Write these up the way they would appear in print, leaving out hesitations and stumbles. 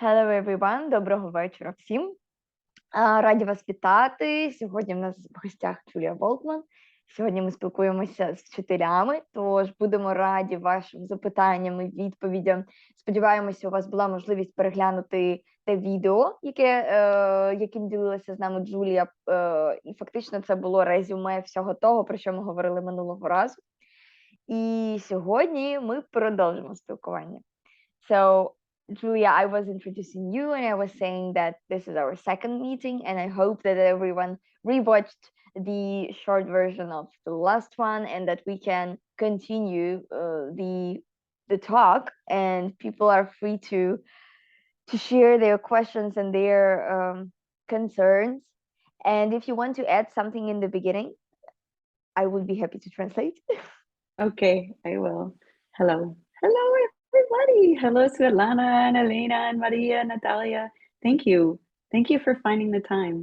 Hello everyone, доброго вечора всім. Раді вас вітати. Сьогодні в нас в гостях Джулія Волкман. Сьогодні ми спілкуємося з вчителями, тож будемо раді вашим запитанням і відповідям. Сподіваємося, у вас була можливість переглянути те відео, яким ділилася з нами Джулія. І фактично це було резюме всього того, про що ми говорили минулого разу. І сьогодні ми продовжимо спілкування. So, Julia, I was introducing you and I was saying that this is our second meeting, and I hope that everyone rewatched the short version of the last one and that we can continue the talk, and people are free to share their questions and their concerns. And if you want to add something in the beginning, I would be happy to translate. Okay, I will. Hello. Hello, everybody. Hello, Svetlana and Elena and Maria, Natalia. Thank you. Thank you for finding the time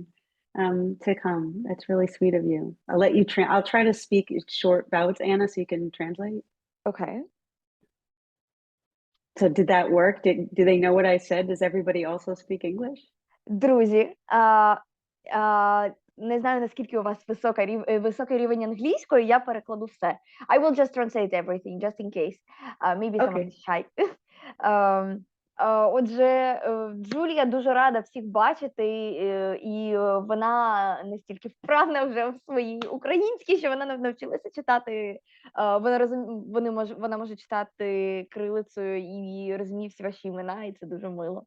to come. That's really sweet of you. I'll let you, I'll try to speak short bouts, Anna, so you can translate. Okay. So did that work? Do they know what I said? Does everybody also speak English? Друзі, не знаю, наскільки у вас високий рівень англійської, я перекладу все. I will just translate everything, just in case. Maybe someone is shy. Отже, Джулія дуже рада всіх бачити, і вона настільки вправна вже в своїй українській, що вона навчилася читати, вона може читати кирилицею і розуміє всі ваші імена, і це дуже мило.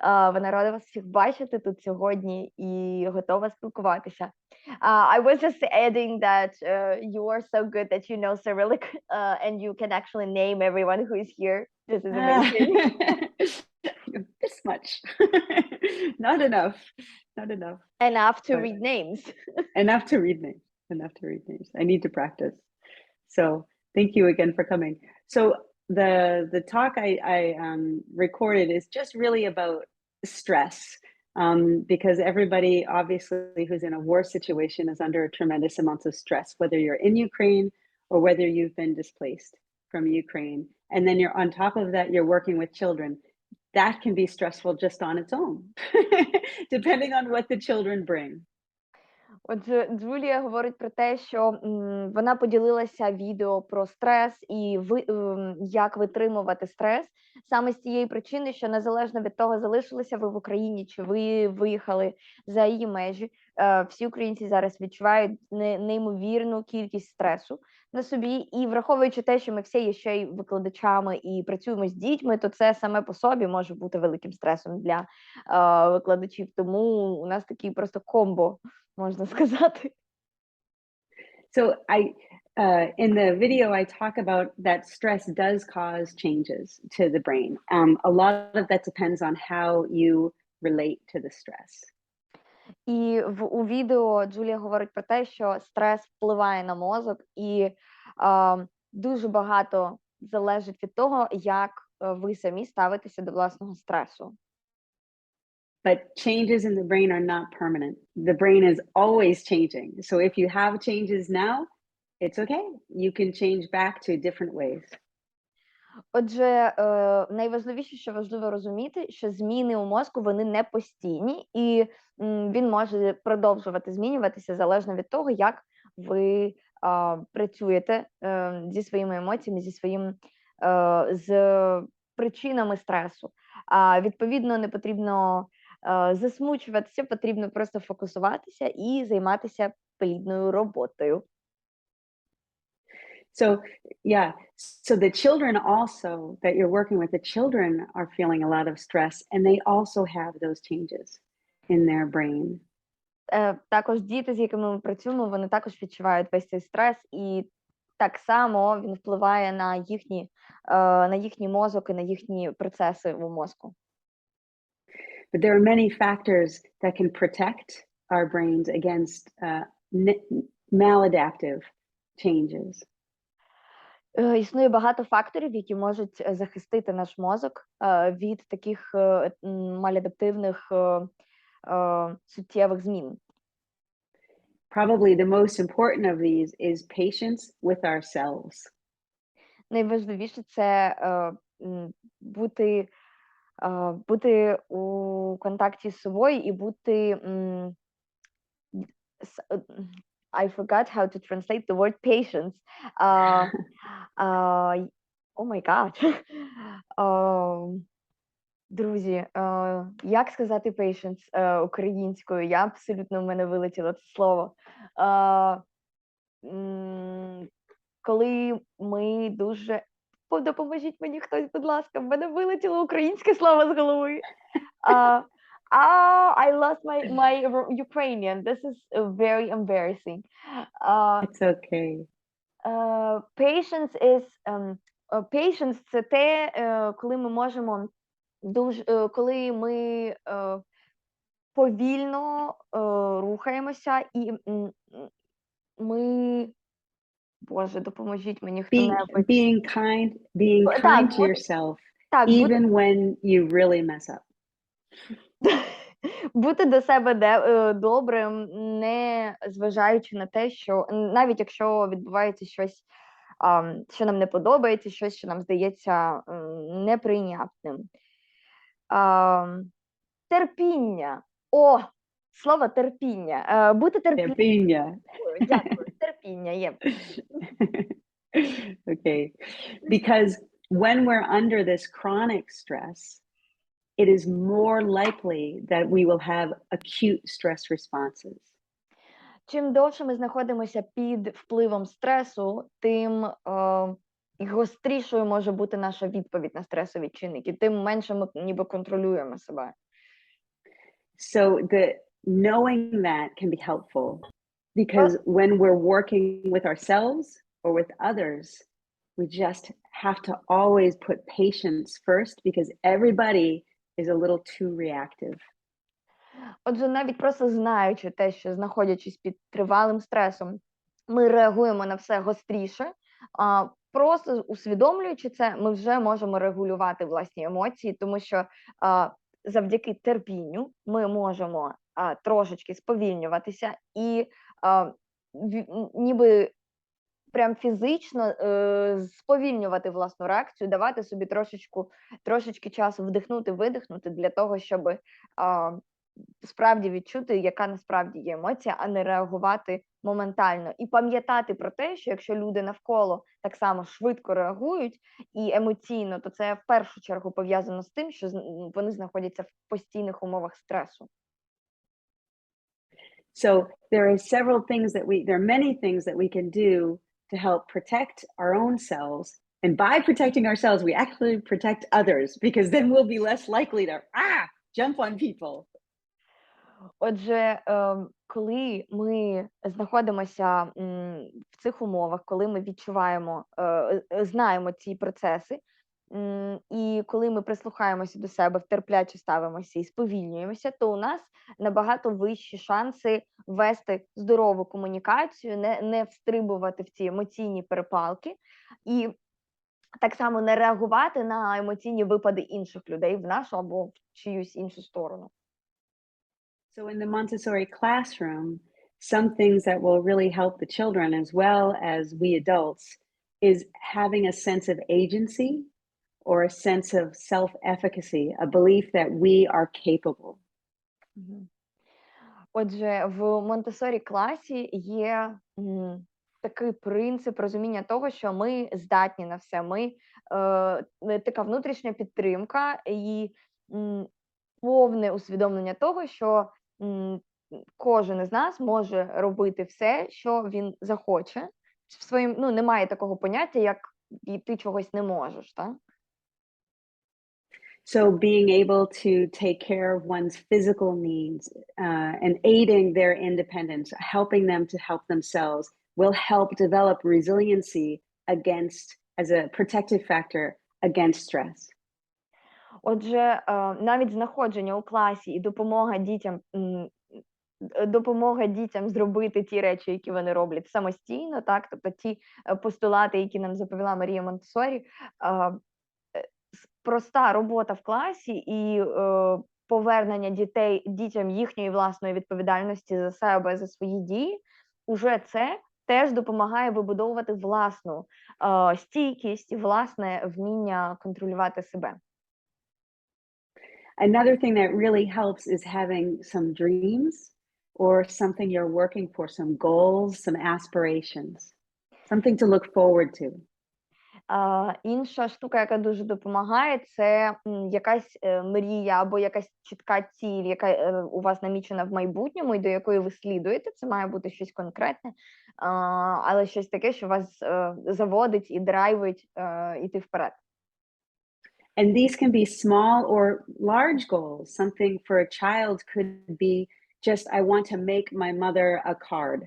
Вона рада вас всіх бачити тут сьогодні і готова спілкуватися. I was just adding that you are so good that you know Cyrillic and you can actually name everyone who is here. This is amazing. This much. Not enough. Not enough. Enough to read names. Enough to read names. Enough to read names. I need to practice. So thank you again for coming. So the talk I recorded is just really about stress, because everybody obviously who's in a war situation is under a tremendous amount of stress, whether you're in Ukraine or whether you've been displaced from Ukraine. And then you're on top of that, you're working with children. That can be stressful just on its own, depending on what the children bring. Отже, Джулія говорить про те, що вона поділилася відео про стрес і як витримувати стрес саме з тієї причини, що незалежно від того, залишилися ви в Україні чи ви виїхали за її межі, всі українці зараз відчувають неймовірну кількість стресу на собі. І враховуючи те, що ми всі є ще й викладачами і працюємо з дітьми, то це саме по собі може бути великим стресом для викладачів. Тому у нас такий просто комбо, можна сказати. So in the video, I talk about that stress does cause changes to the brain. A lot of that depends on how you relate to the stress. І у відео Джулія говорить про те, що стрес впливає на мозок, і дуже багато залежить від того, як ви самі ставитеся до власного стресу. But changes in the brain are not permanent. The brain is always changing. So if you have changes now, it's okay. You can change back to different ways. Отже, найважливіше, що важливо розуміти, що зміни у мозку, вони не постійні, і він може продовжувати змінюватися залежно від того, як ви працюєте зі своїми емоціями, з причинами стресу. Відповідно, не потрібно засмучуватися, потрібно просто фокусуватися і займатися плідною роботою. So, yeah, so the children also that you're working with, the children are feeling a lot of stress, and they also have those changes in their brain. Також діти, з якими ми працюємо, вони також відчувають весь цей стрес, і так само він впливає на їхній мозок і на їхні процеси у мозку. But there are many factors that can protect our brains against maladaptive changes. Існує багато факторів, які можуть захистити наш мозок від таких маладаптивних суттєвих змін. Probably the most important of these is patience with ourselves. Найважливіше це бути бути у контакті з собою і бути I forgot how to translate the word patience. Oh my God. Друзі, як сказати patience українською? Я абсолютно, в мене вилетіло це слово. Коли ми дуже... Допоможіть мені хтось, будь ласка, в мене вилетіло українське слово з голови. I lost my Ukrainian. This is very embarrassing. It's okay. Patience is patience – це те, коли ми можемо коли ми повільно рухаємося і ми, Боже, допоможіть мені хто-небудь. Being kind Так, to yourself, так, even when you really mess up. Бути до себе добрим, не зважаючи на те, що навіть якщо відбувається щось, що нам не подобається, щось, що нам здається неприйнятним. Терпіння. О, слово терпіння. Бути терпінням. Терпіння. Дякую, терпіння є. Okay. Because when we're under this chronic stress, it is more likely that we will have acute stress responses. Чим довше ми знаходимося під впливом стресу, тим гострішою може бути наша відповідь на стресові чинники, тим менше ми ніби контролюємо себе. So knowing that can be helpful because when we're working with ourselves or with others, we just have to always put patience first because everybody is a little too reactive. Отже, навіть просто знаючи те, що знаходячись під тривалим стресом, ми реагуємо на все гостріше, просто усвідомлюючи це, ми вже можемо регулювати власні емоції, тому що завдяки терпінню ми можемо трошечки сповільнюватися і ніби прям фізично сповільнювати власну реакцію, давати собі трошечки часу вдихнути, видихнути для того, щоб справді відчути, яка насправді є емоція, а не реагувати моментально. І пам'ятати про те, що якщо люди навколо так само швидко реагують і емоційно, то це в першу чергу пов'язано з тим, що вони знаходяться в постійних умовах стресу. So there are many things that we can do to help protect our own selves. And by protecting ourselves, we actually protect others because then we'll be less likely to jump on people. Отже, коли ми знаходимося в цих умовах, коли ми відчуваємо, знаємо ці процеси, і коли ми прислухаємося до себе, терпляче ставимося і сповільнюємося, то у нас набагато вищі шанси вести здорову комунікацію, не встрибувати в ці емоційні перепалки і так само не реагувати на емоційні випади інших людей в нашу або в чиюсь іншу сторону. So in the Montessori classroom, some things that will really help the children as well as we adults is having a sense of agency or a sense of self-efficacy, a belief that we are capable. Отже, в Монтессорі класі є такий принцип розуміння того, що ми здатні на все. Ми така внутрішня підтримка і повне усвідомлення того, що кожен із нас може робити все, що він захоче. Немає такого поняття, як ти чогось не можеш, так? So being able to take care of one's physical needs and aiding their independence, helping them to help themselves, will help develop resiliency as a protective factor against stress. Отже, навіть знаходження у класі і допомога дітям зробити ті речі, які вони роблять самостійно, так, тобто ті постулати, які нам заповіла Марія Монтессорі, проста робота в класі і повернення дітям їхньої власної відповідальності за себе, за свої дії, уже це теж допомагає вибудовувати власну стійкість і власне вміння контролювати себе. Another thing that really helps is having some dreams or something you're working for, some goals, some aspirations, something to look forward to. Інша штука, яка дуже допомагає, це якась мрія або якась чітка ціль, яка у вас намічена в майбутньому і до якої ви слідуєте. Це має бути щось конкретне, але щось таке, що вас заводить і драйвить іти вперед. And these can be small or large goals. Something for a child could be just, I want to make my mother a card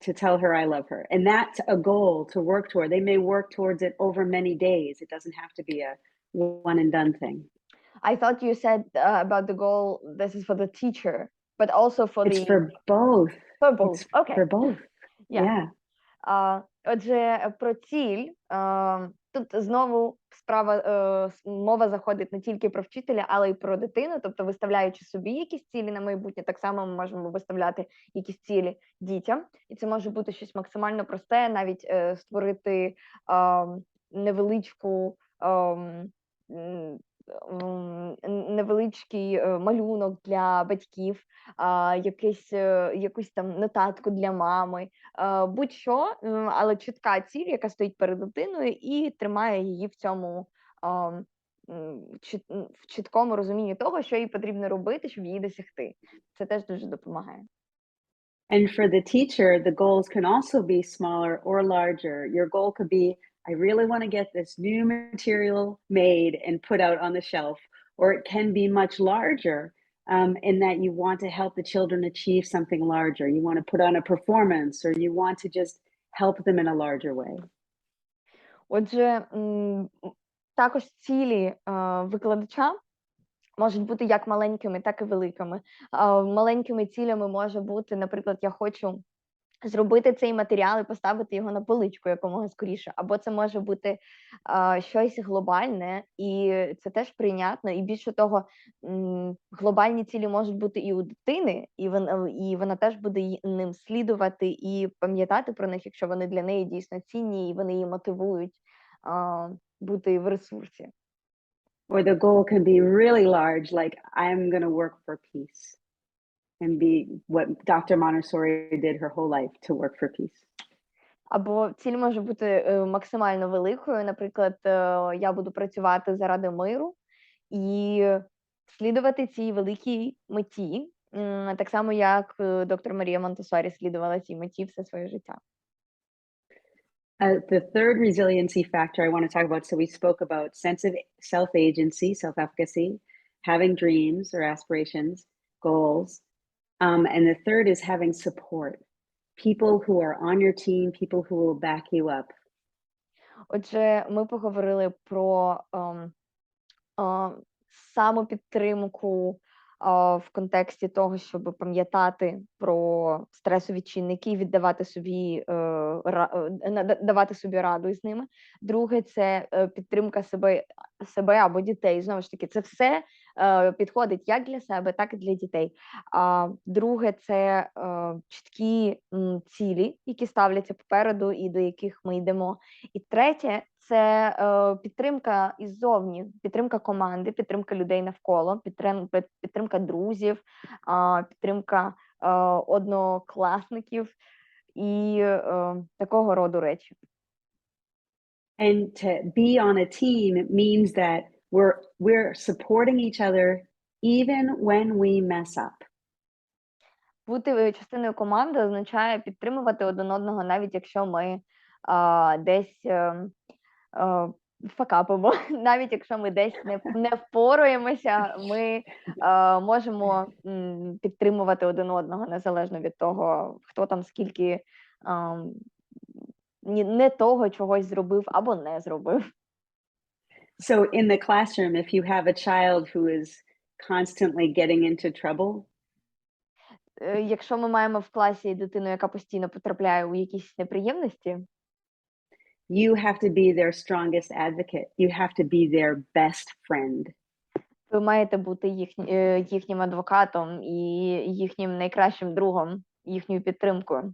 to tell her I love her. And that's a goal to work toward. They may work towards it over many days. It doesn't have to be a one and done thing. I thought you said about the goal, this is for the teacher, but also for It's the... for both. For both, It's okay. for both. Yeah. Отже, про ціль, тут знову мова заходить не тільки про вчителя, але й про дитину, тобто виставляючи собі якісь цілі на майбутнє, так само ми можемо виставляти якісь цілі дітям, і це може бути щось максимально просте, навіть створити невеличкий малюнок для батьків, якусь там нотатку для мами, будь-що, але чітка ціль, яка стоїть перед дитиною і тримає її в цьому в чіткому розумінні того, що їй потрібно робити, щоб її досягти. Це теж дуже допомагає. And for the teacher, the goals can also be smaller or larger. Your goal could be, I really want to get this new material made and put out on the shelf. Or it can be much larger in that you want to help the children achieve something larger. You want to put on a performance or you want to just help them in a larger way. Отже, також цілі викладача можуть бути як маленькими, так і великими. Маленькими цілями може бути, наприклад, я хочу зробити цей матеріал і поставити його на поличку якомога скоріше. Або це може бути щось глобальне, і це теж прийнятно. І більше того, глобальні цілі можуть бути і у дитини, і вона теж буде ним слідувати і пам'ятати про них, якщо вони для неї дійсно цінні, і вони її мотивують бути в ресурсі. Or the goal can be really large, like I'm going to work for peace. And be what Dr. Montessori did her whole life, to work for peace. Або ціль може бути максимально великою. Наприклад, я буду працювати заради миру і слідувати цій великій меті, так само, як доктор Марія Монтессорі слідувала цій меті все своє життя. The third resiliency factor I want to talk about, so we spoke about sense of self-agency, self-efficacy, having dreams or aspirations, goals. And the third is having support. People who are on your team, people who will back you up. Отже, ми поговорили про самопідтримку в контексті того, щоб пам'ятати про стресові чинники і давати собі раду із ними. Друге, це підтримка себе або дітей. Знову ж таки, це все підходить як для себе, так і для дітей. Друге, це чіткі цілі, які ставляться попереду і до яких ми йдемо. І третє, це підтримка іззовні, підтримка команди, підтримка людей навколо, підтримка друзів, підтримка однокласників і такого роду речі. And to be on a team means that we're supporting each other even when we mess up. Бути частиною команди означає підтримувати один одного, навіть якщо ми десь факапимо, навіть якщо ми десь не впораємося, ми можемо підтримувати один одного, незалежно від того, хто там скільки не того чогось зробив або не зробив. So in the classroom, if you have a child who is constantly getting into trouble, якщо ми маємо в класі дитину, яка постійно потрапляє у якісь неприємності, you have to be their strongest advocate. You have to be their best friend. Ви маєте бути їхнім адвокатом і їхнім найкращим другом, їхньою підтримкою.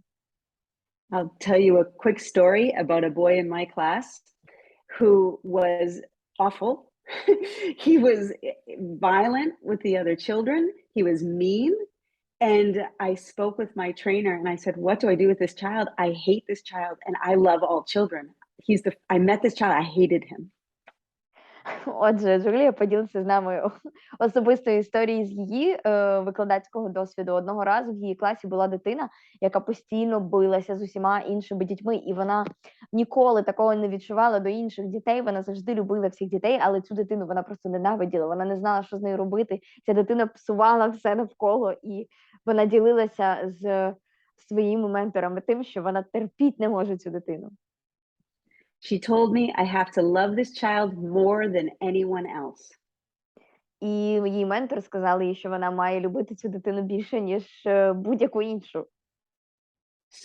I'll tell you a quick story about a boy in my class who was awful He was violent with the other children. He was mean. And I spoke with my trainer and I said, what do I do with this child? I hate this child and I love all children. I met this child, I hated him. Отже, Джулія поділиться з нами особистою історією з її викладацького досвіду. Одного разу в її класі була дитина, яка постійно билася з усіма іншими дітьми, і вона ніколи такого не відчувала до інших дітей. Вона завжди любила всіх дітей, але цю дитину вона просто ненавиділа. Вона не знала, що з нею робити. Ця дитина псувала все навколо, і вона ділилася з своїми менторами тим, що вона терпіть не може цю дитину. She told me I have to love this child more than anyone else. І її ментор сказали їй, що вона має любити цю дитину більше, ніж будь-яку іншу.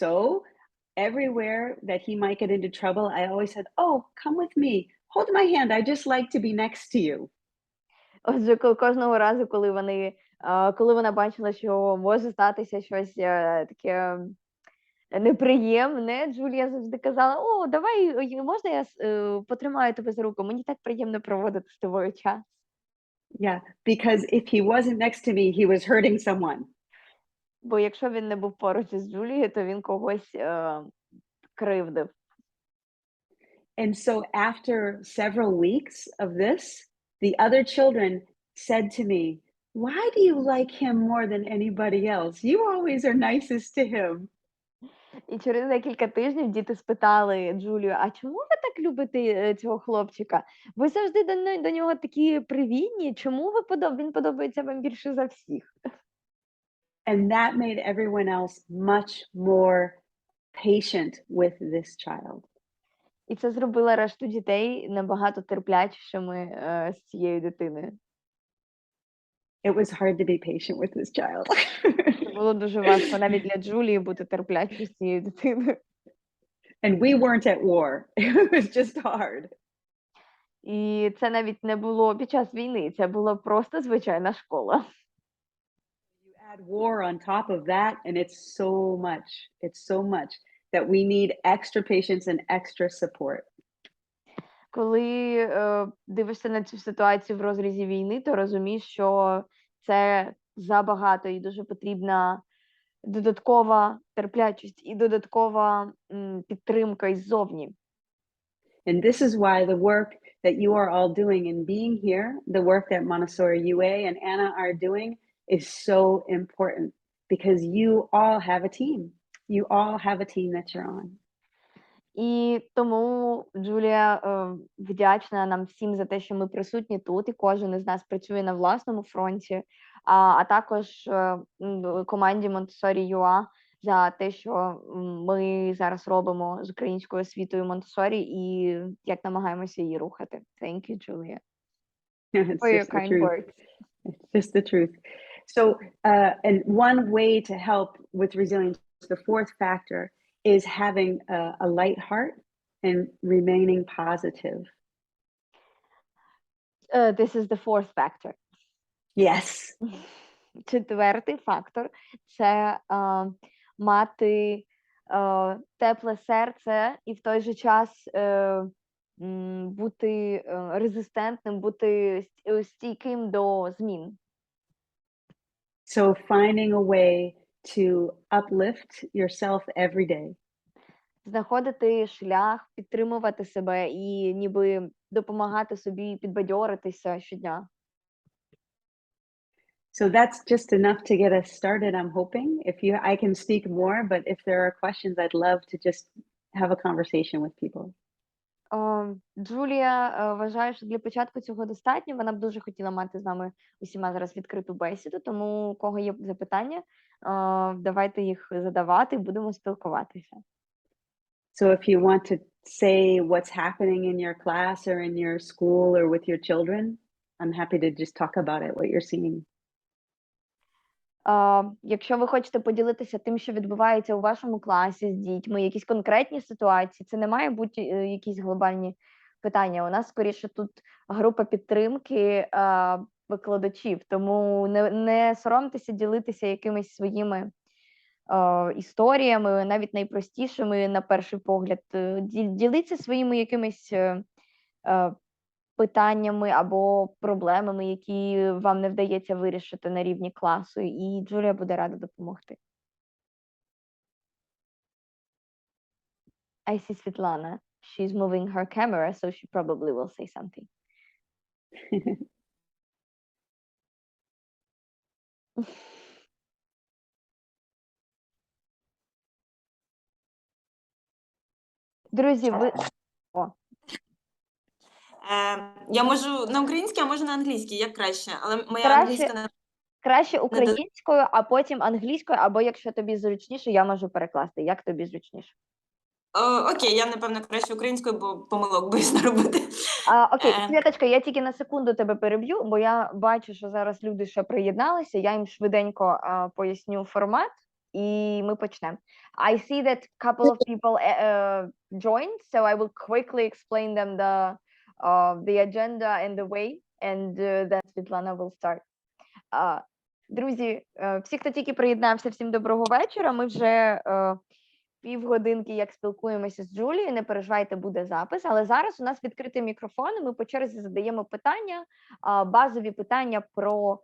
So everywhere that he might get into trouble, I always said, oh, come with me. Hold my hand. I just like to be next to you. Отже, кожного разу, коли вона бачила, що може статися щось таке неприємне, Джулія завжди казала, о, давай, можна я потримаю тебе за руку? Мені так приємно проводити з тобою час. Yeah, because if he wasn't next to me, he was hurting someone. Бо якщо він не був поруч із Джулією, то він когось кривдив. And so after several weeks of this, the other children said to me, why do you like him more than anybody else? You always are nicest to him. І через декілька тижнів діти спитали Джулію, а чому ви так любите цього хлопчика? Ви завжди до нього такі привітні, чому він подобається вам більше за всіх? And that made everyone else much more patient with this child. І це зробило решту дітей набагато терплячішими з цією дитиною. It was hard to be patient with this child. Це було дуже важко навіть для Джулії бути терплячою з цією дитиною. And we weren't at war. It was just hard. І це навіть не було під час війни, це була просто звичайна школа. You add war on top of that, and it's so much that we need extra patience and extra support. Коли дивишся на цю ситуацію в розрізі війни, то розумієш, що це забагато і дуже потрібна додаткова терплячість і додаткова підтримка іззовні. And this is why the work that you are all doing in being here, the work that Montessori UA and Anna are doing is so important because you all have a team. You all have a team that you're on. І тому Джулія вдячна нам всім за те, що ми присутні тут, і кожен із нас працює на власному фронті, а також команді Montessori UA за те, що ми зараз робимо з українською освітою Монтессорі і як намагаємося її рухати. Thank you, Julia. For your kind words. It's just the truth. So, and one way to help with resilience, the fourth factor, is having a light heart and remaining positive. This is the fourth factor. Yes. Четвертий фактор – це мати тепле серце і в той же час бути резистентним, бути стійким до змін. So finding a way to uplift yourself every day. Знаходити шлях, підтримувати себе і ніби допомагати собі підбадьоритися щодня. So that's just enough to get us started, I'm hoping. I can speak more, but if there are questions, I'd love to just have a conversation with people. Джулія вважає, що для початку цього достатньо. Вона б дуже хотіла мати з нами усіма зараз відкриту бесіду, тому у кого є запитання, давайте їх задавати, будемо спілкуватися. So if you want to say what's happening in your class or in your school or with your children, I'm happy to just talk about it, what you're seeing. Якщо ви хочете поділитися тим, що відбувається у вашому класі з дітьми, якісь конкретні ситуації, це не має бути якісь глобальні питання. У нас, скоріше, тут група підтримки викладачів, тому не соромтеся ділитися якимись своїми історіями, навіть найпростішими на перший погляд. Діліться своїми якимись питаннями або проблемами, які вам не вдається вирішити на рівні класу, і Джулія буде рада допомогти. I see Svetlana. She's moving her camera, so she probably will say something. Друзі, ви... О. Я можу на українській, а можу на англійській, як краще. Але моя англійська не... Краще українською, а потім англійською, або якщо тобі зручніше, я можу перекласти. Як тобі зручніше? Окей, я, напевно, краще українською, бо помилок боюсь наробити. Окей, Світочка, я тільки на секунду тебе переб'ю, бо я бачу, що зараз люди ще приєдналися, я їм швиденько поясню формат, і ми почнемо. I see that a couple of people joined, so I will quickly explain them the agenda and the way, and then Svetlana will start. Друзі, всі, хто тільки приєднався, всім доброго вечора. Ми вже півгодинки, як спілкуємося з Джулією, не переживайте, буде запис, але зараз у нас відкритий мікрофон, і ми по черзі задаємо питання, базові питання про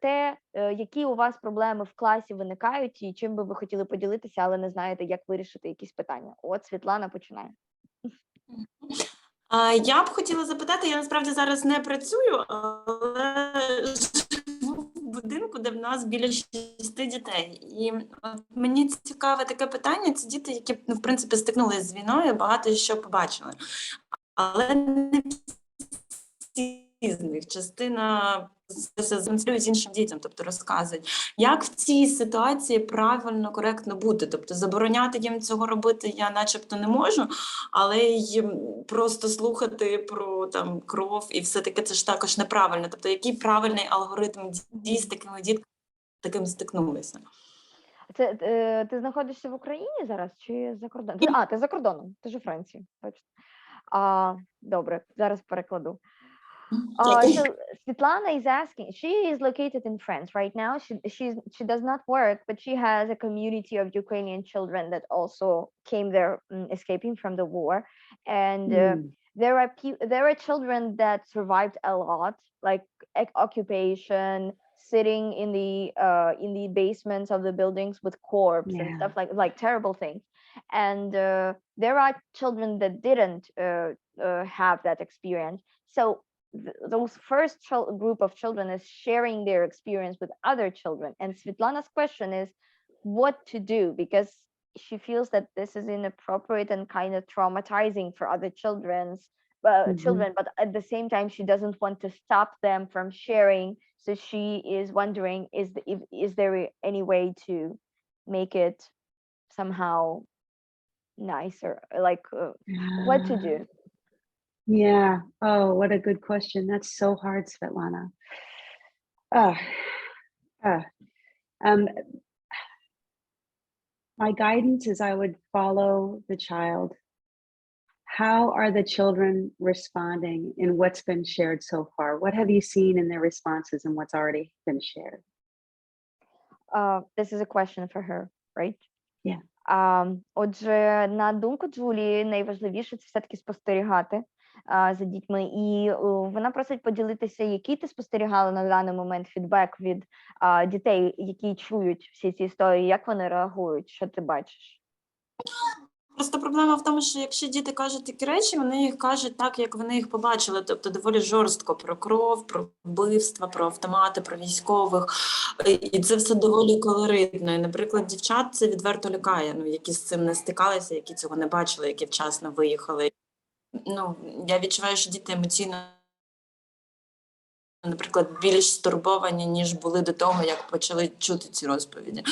те, які у вас проблеми в класі виникають, і чим би ви хотіли поділитися, але не знаєте, як вирішити якісь питання. От Світлана починає. Я б хотіла запитати, я насправді зараз не працюю, але живу в будинку, де в нас біля 6 дітей. І от мені цікаве таке питання, це діти, які, в принципі, стикнулися з війною, багато що побачили. Але не всі з них, частина демонструють іншим дітям, тобто розказують, як в цій ситуації правильно, коректно бути. Тобто забороняти їм цього робити я начебто не можу, але й просто слухати про там кров і все-таки це ж також неправильно. Тобто який правильний алгоритм дій з такими дітками, таким стикнулися? Це ти знаходишся в Україні зараз чи за кордоном? Ти за кордоном, ти ж у Франції. Добре, зараз перекладу. So Svetlana is asking, she is located in France right now. She does not work, but she has a community of Ukrainian children that also came there escaping from the war. And there are children that survived a lot, like occupation, sitting in the basements of the buildings with corpses and stuff like terrible things. And there are children that didn't have that experience. So those first group of children is sharing their experience with other children. And Svetlana's question is what to do, because she feels that this is inappropriate and kind of traumatizing for other children, but at the same time, she doesn't want to stop them from sharing. So she is wondering, is there any way to make it somehow nicer, like what to do? Yeah. Oh, what a good question. That's so hard, Svetlana. My guidance is I would follow the child. How are the children responding in what's been shared so far? What have you seen in their responses and what's already been shared? This is a question for her, right? Yeah. Отже, на думку Джулії, найважливіше це все-таки спостерігати за дітьми. І вона просить поділитися, який ти спостерігала на даний момент фідбек від дітей, які чують всі ці історії, як вони реагують, що ти бачиш? Просто проблема в тому, що якщо діти кажуть такі речі, вони їх кажуть так, як вони їх побачили, тобто доволі жорстко про кров, про вбивства, про автомати, про військових. І це все доволі колоритно. І, наприклад, дівчат це відверто лякає, які з цим не стикалися, які цього не бачили, які вчасно виїхали. Я відчуваю, що діти емоційно, наприклад, більш стурбовані, ніж були до того, як почали чути ці розповіді.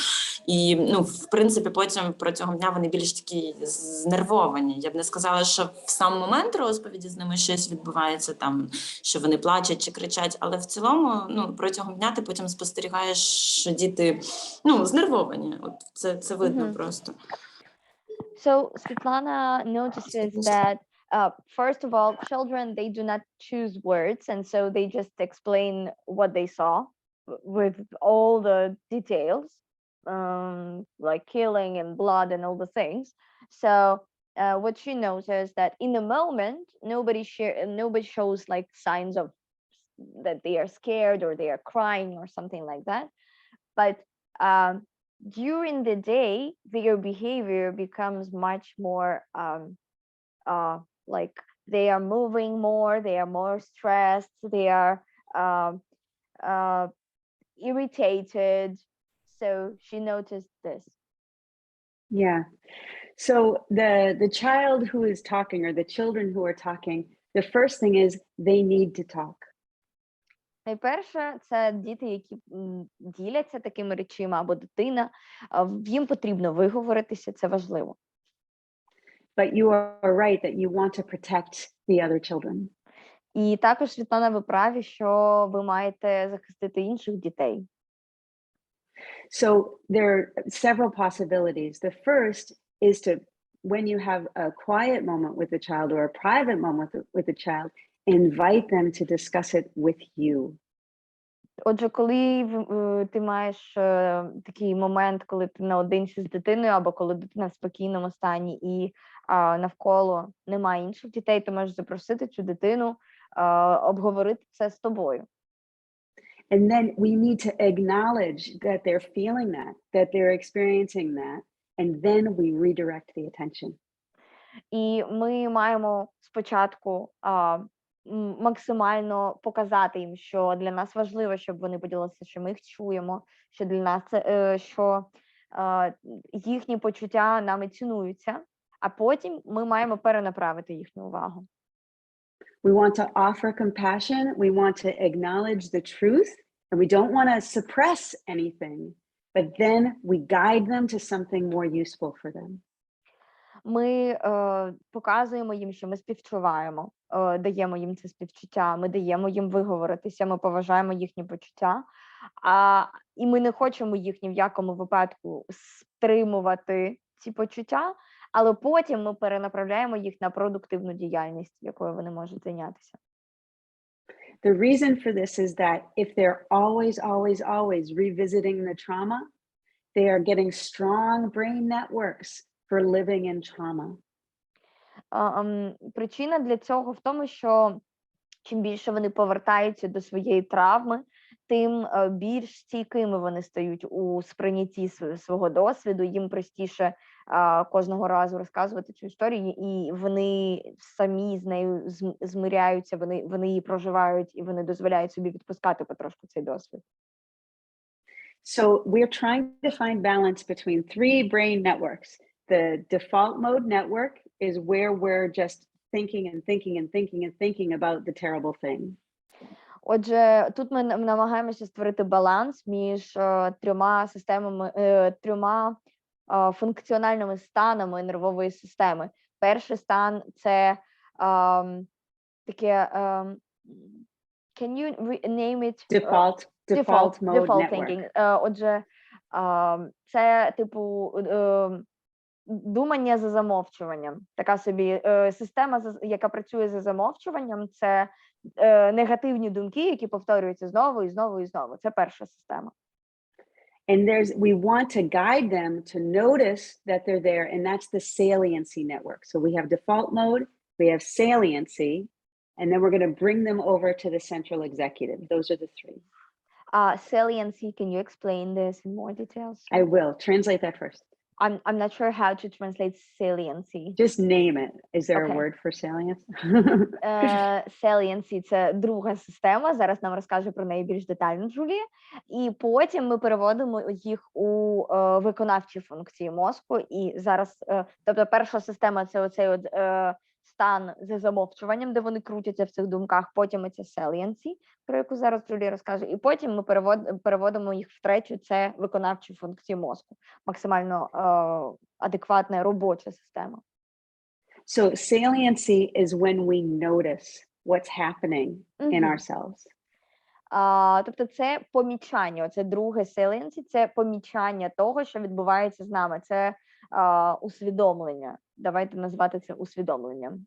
І, в принципі, потім протягом дня вони більш такі знервовані. Я б не сказала, що в сам момент розповіді з ними щось відбувається, там, що вони плачуть чи кричать, але в цілому, протягом дня ти потім спостерігаєш, що діти, знервовані. От це видно просто. So Svetlana notices that first of all, children, they do not choose words, and so they just explain what they saw with all the details, like killing and blood and all the things. So what she knows is that in the moment nobody shows like signs of that they are scared or they are crying or something like that, but during the day their behavior becomes much more like they are moving more, they are more stressed, they are irritated. So she noticed this. Yeah. So the child who is talking, or the children who are talking, the first thing is they need to talk. Найперше, це діти, які діляться такими речима, або дитина, їм потрібно виговоритися, це важливо. But you are right that you want to protect the other children. І також, Світлана, ви праві, що ви маєте захистити інших дітей. So there are several possibilities. The first is to, when you have a quiet moment with the child or a private moment with the child, invite them to discuss it with you. Отже, коли ти маєш такий момент, коли ти наодинці з дитиною, або коли дитина в спокійному стані і навколо немає інших дітей, ти можеш запросити цю дитину обговорити це з тобою. And then we need to acknowledge that they're feeling that they're experiencing that, and then we redirect the attention. І ми маємо спочатку максимально показати їм, що для нас важливо, щоб вони поділилися, що ми їх чуємо, що для нас це, що їхні почуття нами цінуються, а потім ми маємо перенаправити їхню увагу. We want to offer compassion, we want to acknowledge the truth, and we don't want to suppress anything, but then we guide them to something more useful for them. Ми показуємо їм, що ми співчуваємо, даємо їм це співчуття, ми даємо їм виговоритися, ми поважаємо їхні почуття, і ми не хочемо їх ні в якому випадку стримувати ці почуття, але потім ми перенаправляємо їх на продуктивну діяльність, якою вони можуть зайнятися. The reason for this is that if they're always revisiting the trauma, they are getting strong brain networks for living in trauma. Причина для цього в тому, що чим більше вони повертаються до своєї травми, тим більш стійкими вони стають у сприйнятті свого досвіду, їм простіше кожного разу розказувати цю історію, і вони самі з нею змиряються, вони її проживають, і вони дозволяють собі відпускати потрошку цей досвід. So we're trying to find balance between three brain networks. The default mode network is where we're just thinking about the terrible thing. Отже, тут ми намагаємося створити баланс між трьома функціональними станами нервової системи. Перший стан – це таке, can you name it? Default mode network. Thinking. Отже, це типу думання за замовчуванням. Така собі система, яка працює за замовчуванням, це негативні думки, які повторюються знову і знову і знову. Це перша система. And we want to guide them to notice that they're there, and that's the saliency network. So we have default mode, we have saliency, and then we're going to bring them over to the central executive. Those are the three. Saliency, can you explain this in more details? I will. Translate that first. I'm not sure how to translate saliency. Just name it. Is there a word for salience? Saliency – це друга система. Зараз нам розкаже про неї більш детально Джулія. І потім ми переводимо їх у виконавчі функції мозку. І зараз, тобто перша система – це оцей стан за замовчуванням, де вони крутяться в цих думках. Потім це saliency, про яку зараз Джулія розкаже. І потім ми переводимо їх в третю – це виконавчі функції мозку. Максимально адекватна робоча система. So saliency is when we notice what's happening in ourselves. Тобто це помічання, це друге saliency, це помічання того, що відбувається з нами, це усвідомлення. Давайте назвати це усвідомленням.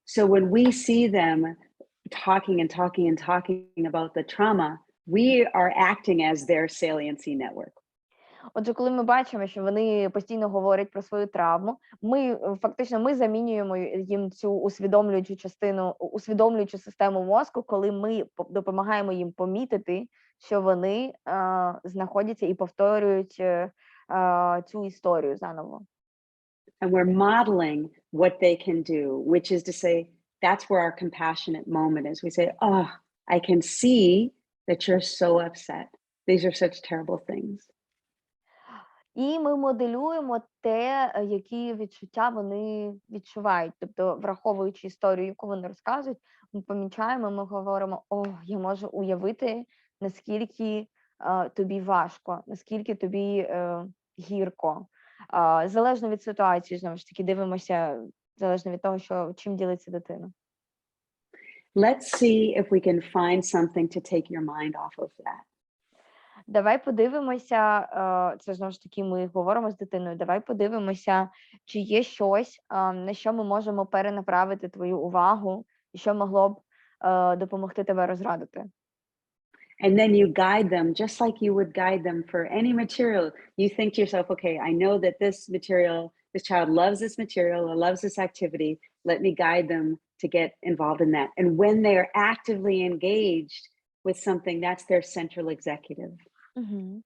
So when we see them talking about the trauma, we are acting as their saliency network. Отже, коли ми бачимо, що вони постійно говорять про свою травму, ми замінюємо їм цю усвідомлюючу систему мозку, коли ми допомагаємо їм помітити, що вони знаходяться і повторюють цю історію заново. And we're modeling what they can do, which is to say, that's where our compassionate moment is. We say, oh, I can see that you're so upset. These are such terrible things. І ми моделюємо те, які відчуття вони відчувають. Тобто, враховуючи історію, яку вони розказують, ми помічаємо, ми говоримо, я можу уявити, наскільки тобі важко, наскільки тобі гірко. Залежно від ситуації, знову ж таки, дивимося, залежно від того, чим ділиться дитина. Let's see if we can find something to take your mind off of that. Давай подивимося, це знову ж таки ми говоримо з дитиною, давай подивимося, чи є щось, на що ми можемо перенаправити твою увагу, і що могло б допомогти тебе розрадити. And then you guide them just like you would guide them for any material. You think to yourself, okay, I know that this child loves this material or loves this activity. Let me guide them to get involved in that. And when they are actively engaged with something, that's their central executive. Угу.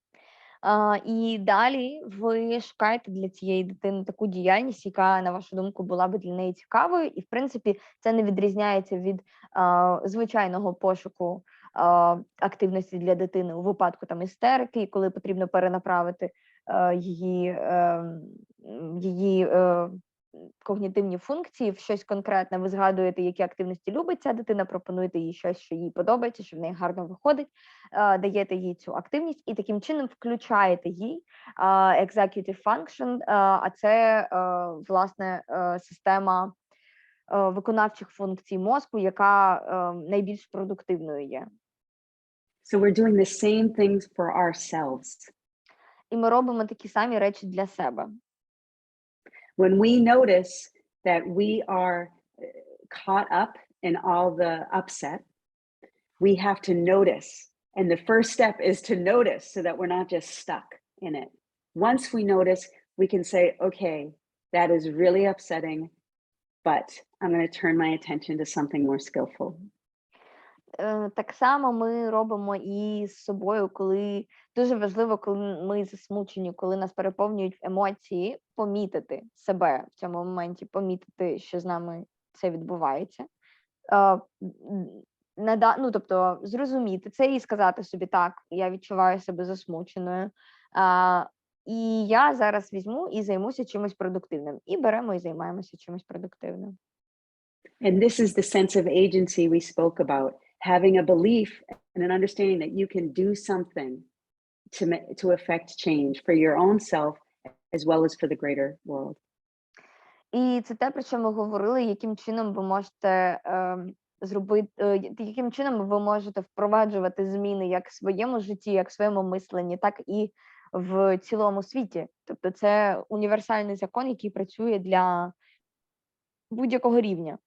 І далі ви шукаєте для цієї дитини таку діяльність, яка, на вашу думку, була би для неї цікавою. І, в принципі, це не відрізняється від звичайного пошуку активності для дитини у випадку там істерики, коли потрібно перенаправити її когнітивні функції в щось конкретне. Ви згадуєте, які активності любить ця дитина, пропонуєте їй щось, що їй подобається, що в неї гарно виходить, даєте їй цю активність і таким чином включаєте їй executive function, а це, власне, система виконавчих функцій мозку, яка найбільш продуктивною є. So we're doing the same things for ourselves. І ми робимо такі самі речі для себе. When we notice that we are caught up in all the upset, we have to notice. And the first step is to notice so that we're not just stuck in it. Once we notice, we can say, okay, that is really upsetting, but I'm going to turn my attention to something more skillful. Так само ми робимо і з собою, коли дуже важливо, коли ми засмучені, коли нас переповнюють емоції, помітити себе в цьому моменті, помітити, що з нами це відбувається. Тобто зрозуміти це і сказати собі, так, я відчуваю себе засмученою, і я зараз візьму і займуся чимось продуктивним. І беремо і займаємося чимось продуктивним. And this is the sense of agency we spoke about. Having a belief and an understanding that you can do something to affect change for your own self as well as for the greater world. І це те, про що ми говорили, яким чином ви можете яким чином ви можете впроваджувати зміни як в своєму житті, як в своєму мисленні, так і в цілому світі. Тобто це універсальний закон, який працює для будь-якого рівня.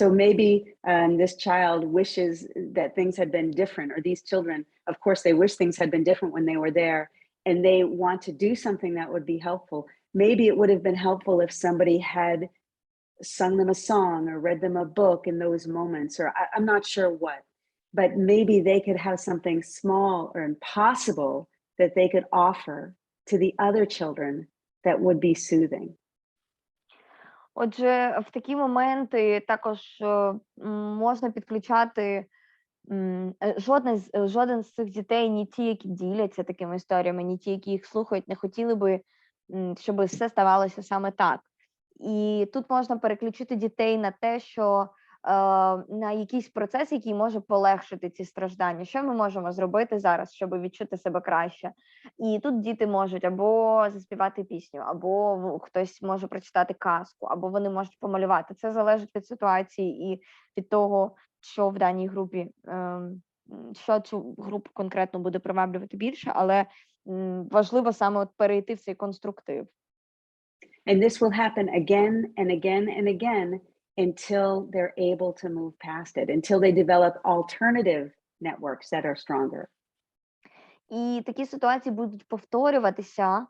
So maybe this child wishes that things had been different, or these children, of course, they wish things had been different when they were there, and they want to do something that would be helpful. Maybe it would have been helpful if somebody had sung them a song or read them a book in those moments, or I'm not sure what, but maybe they could have something small or impossible that they could offer to the other children that would be soothing. Отже, в такі моменти також можна підключати жоден з цих дітей, ні ті, які діляться такими історіями, ні ті, які їх слухають, не хотіли би, щоб все ставалося саме так. І тут можна переключити дітей на те, що на якийсь процес, який може полегшити ці страждання. Що ми можемо зробити зараз, щоб відчути себе краще? І тут діти можуть або заспівати пісню, або хтось може прочитати казку, або вони можуть помалювати. Це залежить від ситуації і від того, що в даній групі, що цю групу конкретно буде приваблювати більше, але важливо саме от перейти в цей конструктив. And this will happen again and again and again until they're able to move past it, until they develop alternative networks that are stronger. І такі ситуації будуть повторюватися,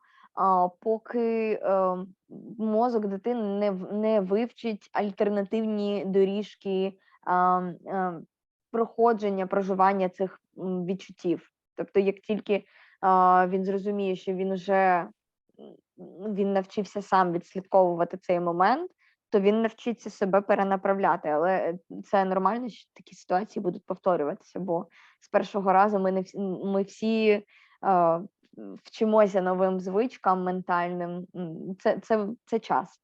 поки мозок дитини не вивчить альтернативні доріжки проходження, проживання цих відчуттів. Тобто, як тільки він зрозуміє, що він навчився сам відслідковувати цей момент, то він навчиться себе перенаправляти. Але це нормально, що такі ситуації будуть повторюватися, бо з першого разу ми всі вчимося новим звичкам ментальним. Це час.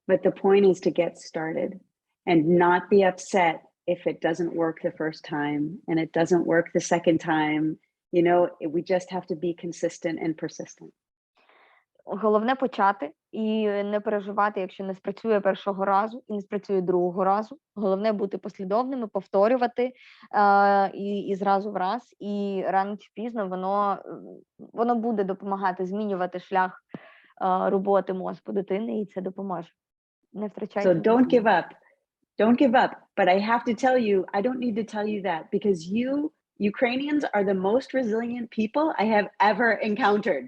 But the point is to get started and not be upset if it doesn't work the first time and it doesn't work the second time. You know, we just have to be consistent and persistent. Головне почати і не переживати, якщо не спрацює першого разу і не спрацює другого разу. Головне бути послідовними, повторювати і зразу в раз. І рано чи пізно воно буде допомагати змінювати шлях роботи мозку дитини, і це допоможе. Не втрачайте. So don't give up. Don't give up. But I have to tell you, I don't need to tell you that because you, Ukrainians, are the most resilient people I have ever encountered.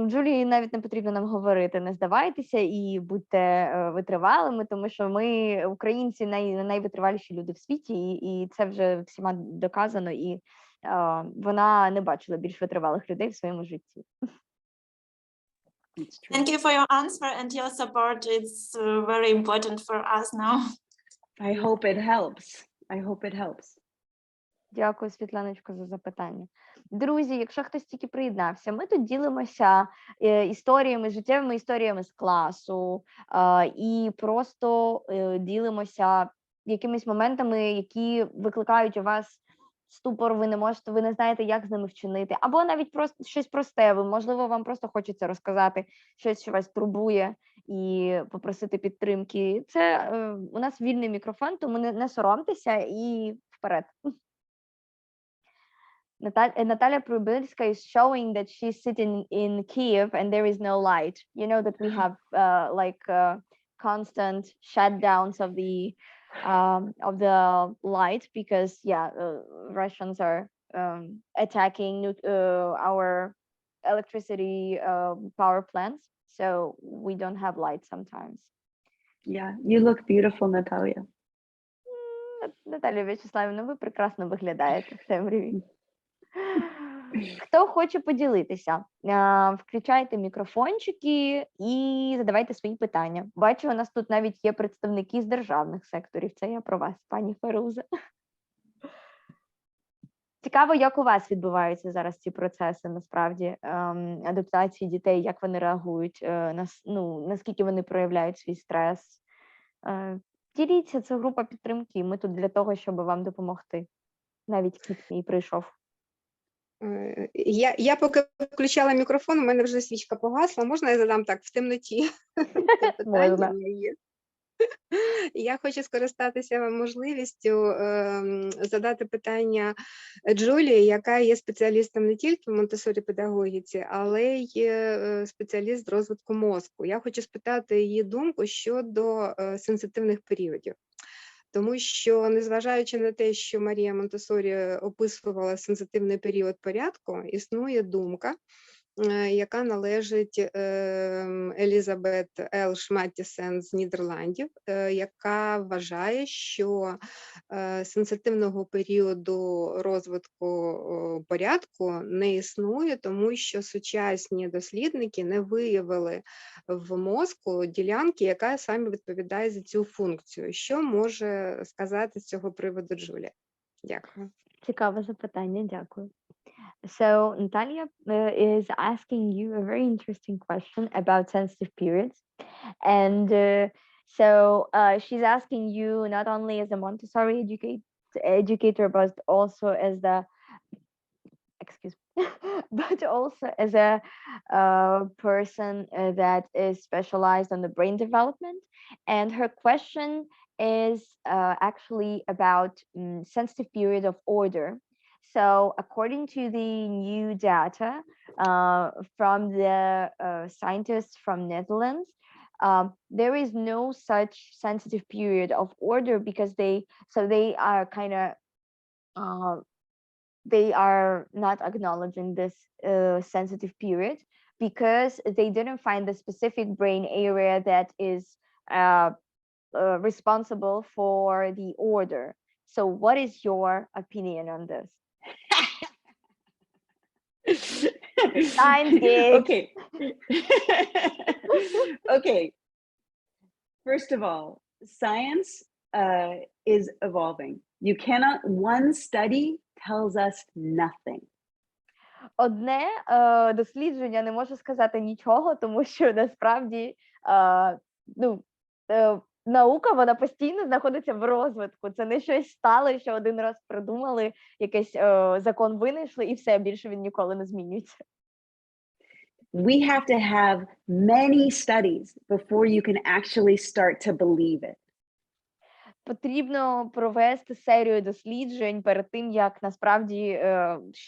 Джулії навіть не потрібно нам говорити, не здавайтеся і будьте витривалими, тому що ми, українці, найвитриваліші люди в світі, і це вже всіма доказано, і вона не бачила більш витривалих людей в своєму житті. Thank you for your answer and your support. It's very important for us now. I hope it helps. I hope it helps. Дякую, Світланочко, за запитання. Друзі, якщо хтось тільки приєднався, ми тут ділимося історіями, життєвими історіями з класу і просто ділимося якимись моментами, які викликають у вас ступор, ви не знаєте, як з ними вчинити, або навіть просто щось просте, можливо, вам просто хочеться розказати щось, що вас турбує, і попросити підтримки. Це у нас вільний мікрофон, тому не соромтеся і вперед. Natalia Prubylska is showing that she's sitting in Kiev and there is no light. You know that we have constant shutdowns of the light because Russians are attacking our electricity power plants, so we don't have light sometimes. Yeah, you look beautiful, Natalia. Наталія В'ячеславівна, ви прекрасно виглядаєте в темряві. Хто хоче поділитися, включайте мікрофончики і задавайте свої питання. Бачу, у нас тут навіть є представники з державних секторів. Це я про вас, пані Феруза. Цікаво, як у вас відбуваються зараз ці процеси, насправді, адаптації дітей, як вони реагують, наскільки вони проявляють свій стрес. Діліться, це група підтримки, ми тут для того, щоб вам допомогти. Навіть кіт мій прийшов. Я поки включала мікрофон, у мене вже свічка погасла. Можна я задам так в темноті? Можна. Я хочу скористатися можливістю задати питання Джулії, яка є спеціалістом не тільки в Монтессорі-педагогіці, але й спеціаліст з розвитку мозку. Я хочу спитати її думку щодо сенситивних періодів. Тому що, незважаючи на те, що Марія Монтессорі описувала сенситивний період порядку, існує думка, яка належить Елізабет Л. Шматтісен з Нідерландів, яка вважає, що сенситивного періоду розвитку порядку не існує, тому що сучасні дослідники не виявили в мозку ділянки, яка саме відповідає за цю функцію. Що може сказати з цього приводу Джулія? Дякую. Цікаве запитання, дякую. So Natalia is asking you a very interesting question about sensitive periods, and she's asking you not only as a Montessori educator, but also as but also as a person that is specialized on the brain development. And her question is actually about sensitive period of order. So according to the new data from the scientists from Netherlands, there is no such sensitive period of order because they are kind of they are not acknowledging this sensitive period because they didn't find the specific brain area that is responsible for the order. So what is your opinion on this? Science geeks. Okay. Okay. First of all, science is evolving. You cannot, one study tells us nothing. Одне дослідження не може сказати нічого, тому що насправді наука, вона постійно знаходиться в розвитку. Це не щось стало, що один раз придумали, якийсь закон винайшли, і все, більше він ніколи не змінюється. We have to have many studies before you can actually start to believe it. Потрібно провести серію досліджень перед тим, як насправді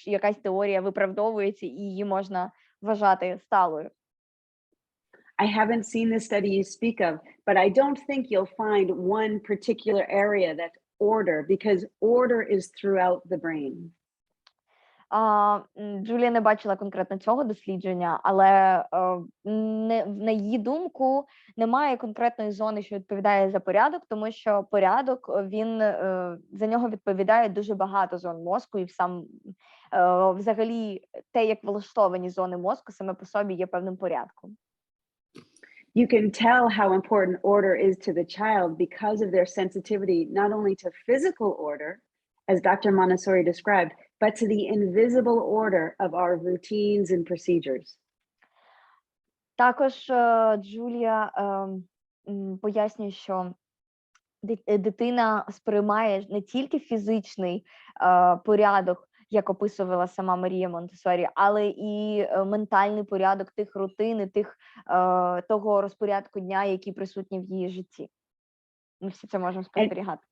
якась теорія виправдовується і її можна вважати сталою. I haven't seen the study you speak of, but I don't think you'll find one particular area that's order, because order is throughout the brain. Джулія не бачила конкретно цього дослідження, але на її думку немає конкретної зони, що відповідає за порядок, тому що порядок, він за нього відповідає дуже багато зон мозку, і взагалі те, як влаштовані зони мозку, саме по собі є певним порядком. You can tell how important order is to the child because of their sensitivity, not only to physical order, as Dr. Montessori described, but to the invisible order of our routines and procedures. Також Джулія пояснює, що дитина сприймає не тільки фізичний порядок, як описувала сама Марія Монтессорі, але і ментальний порядок тих рутин, і того розпорядку дня, який присутній в її житті. Ми всі це можемо спостерігати.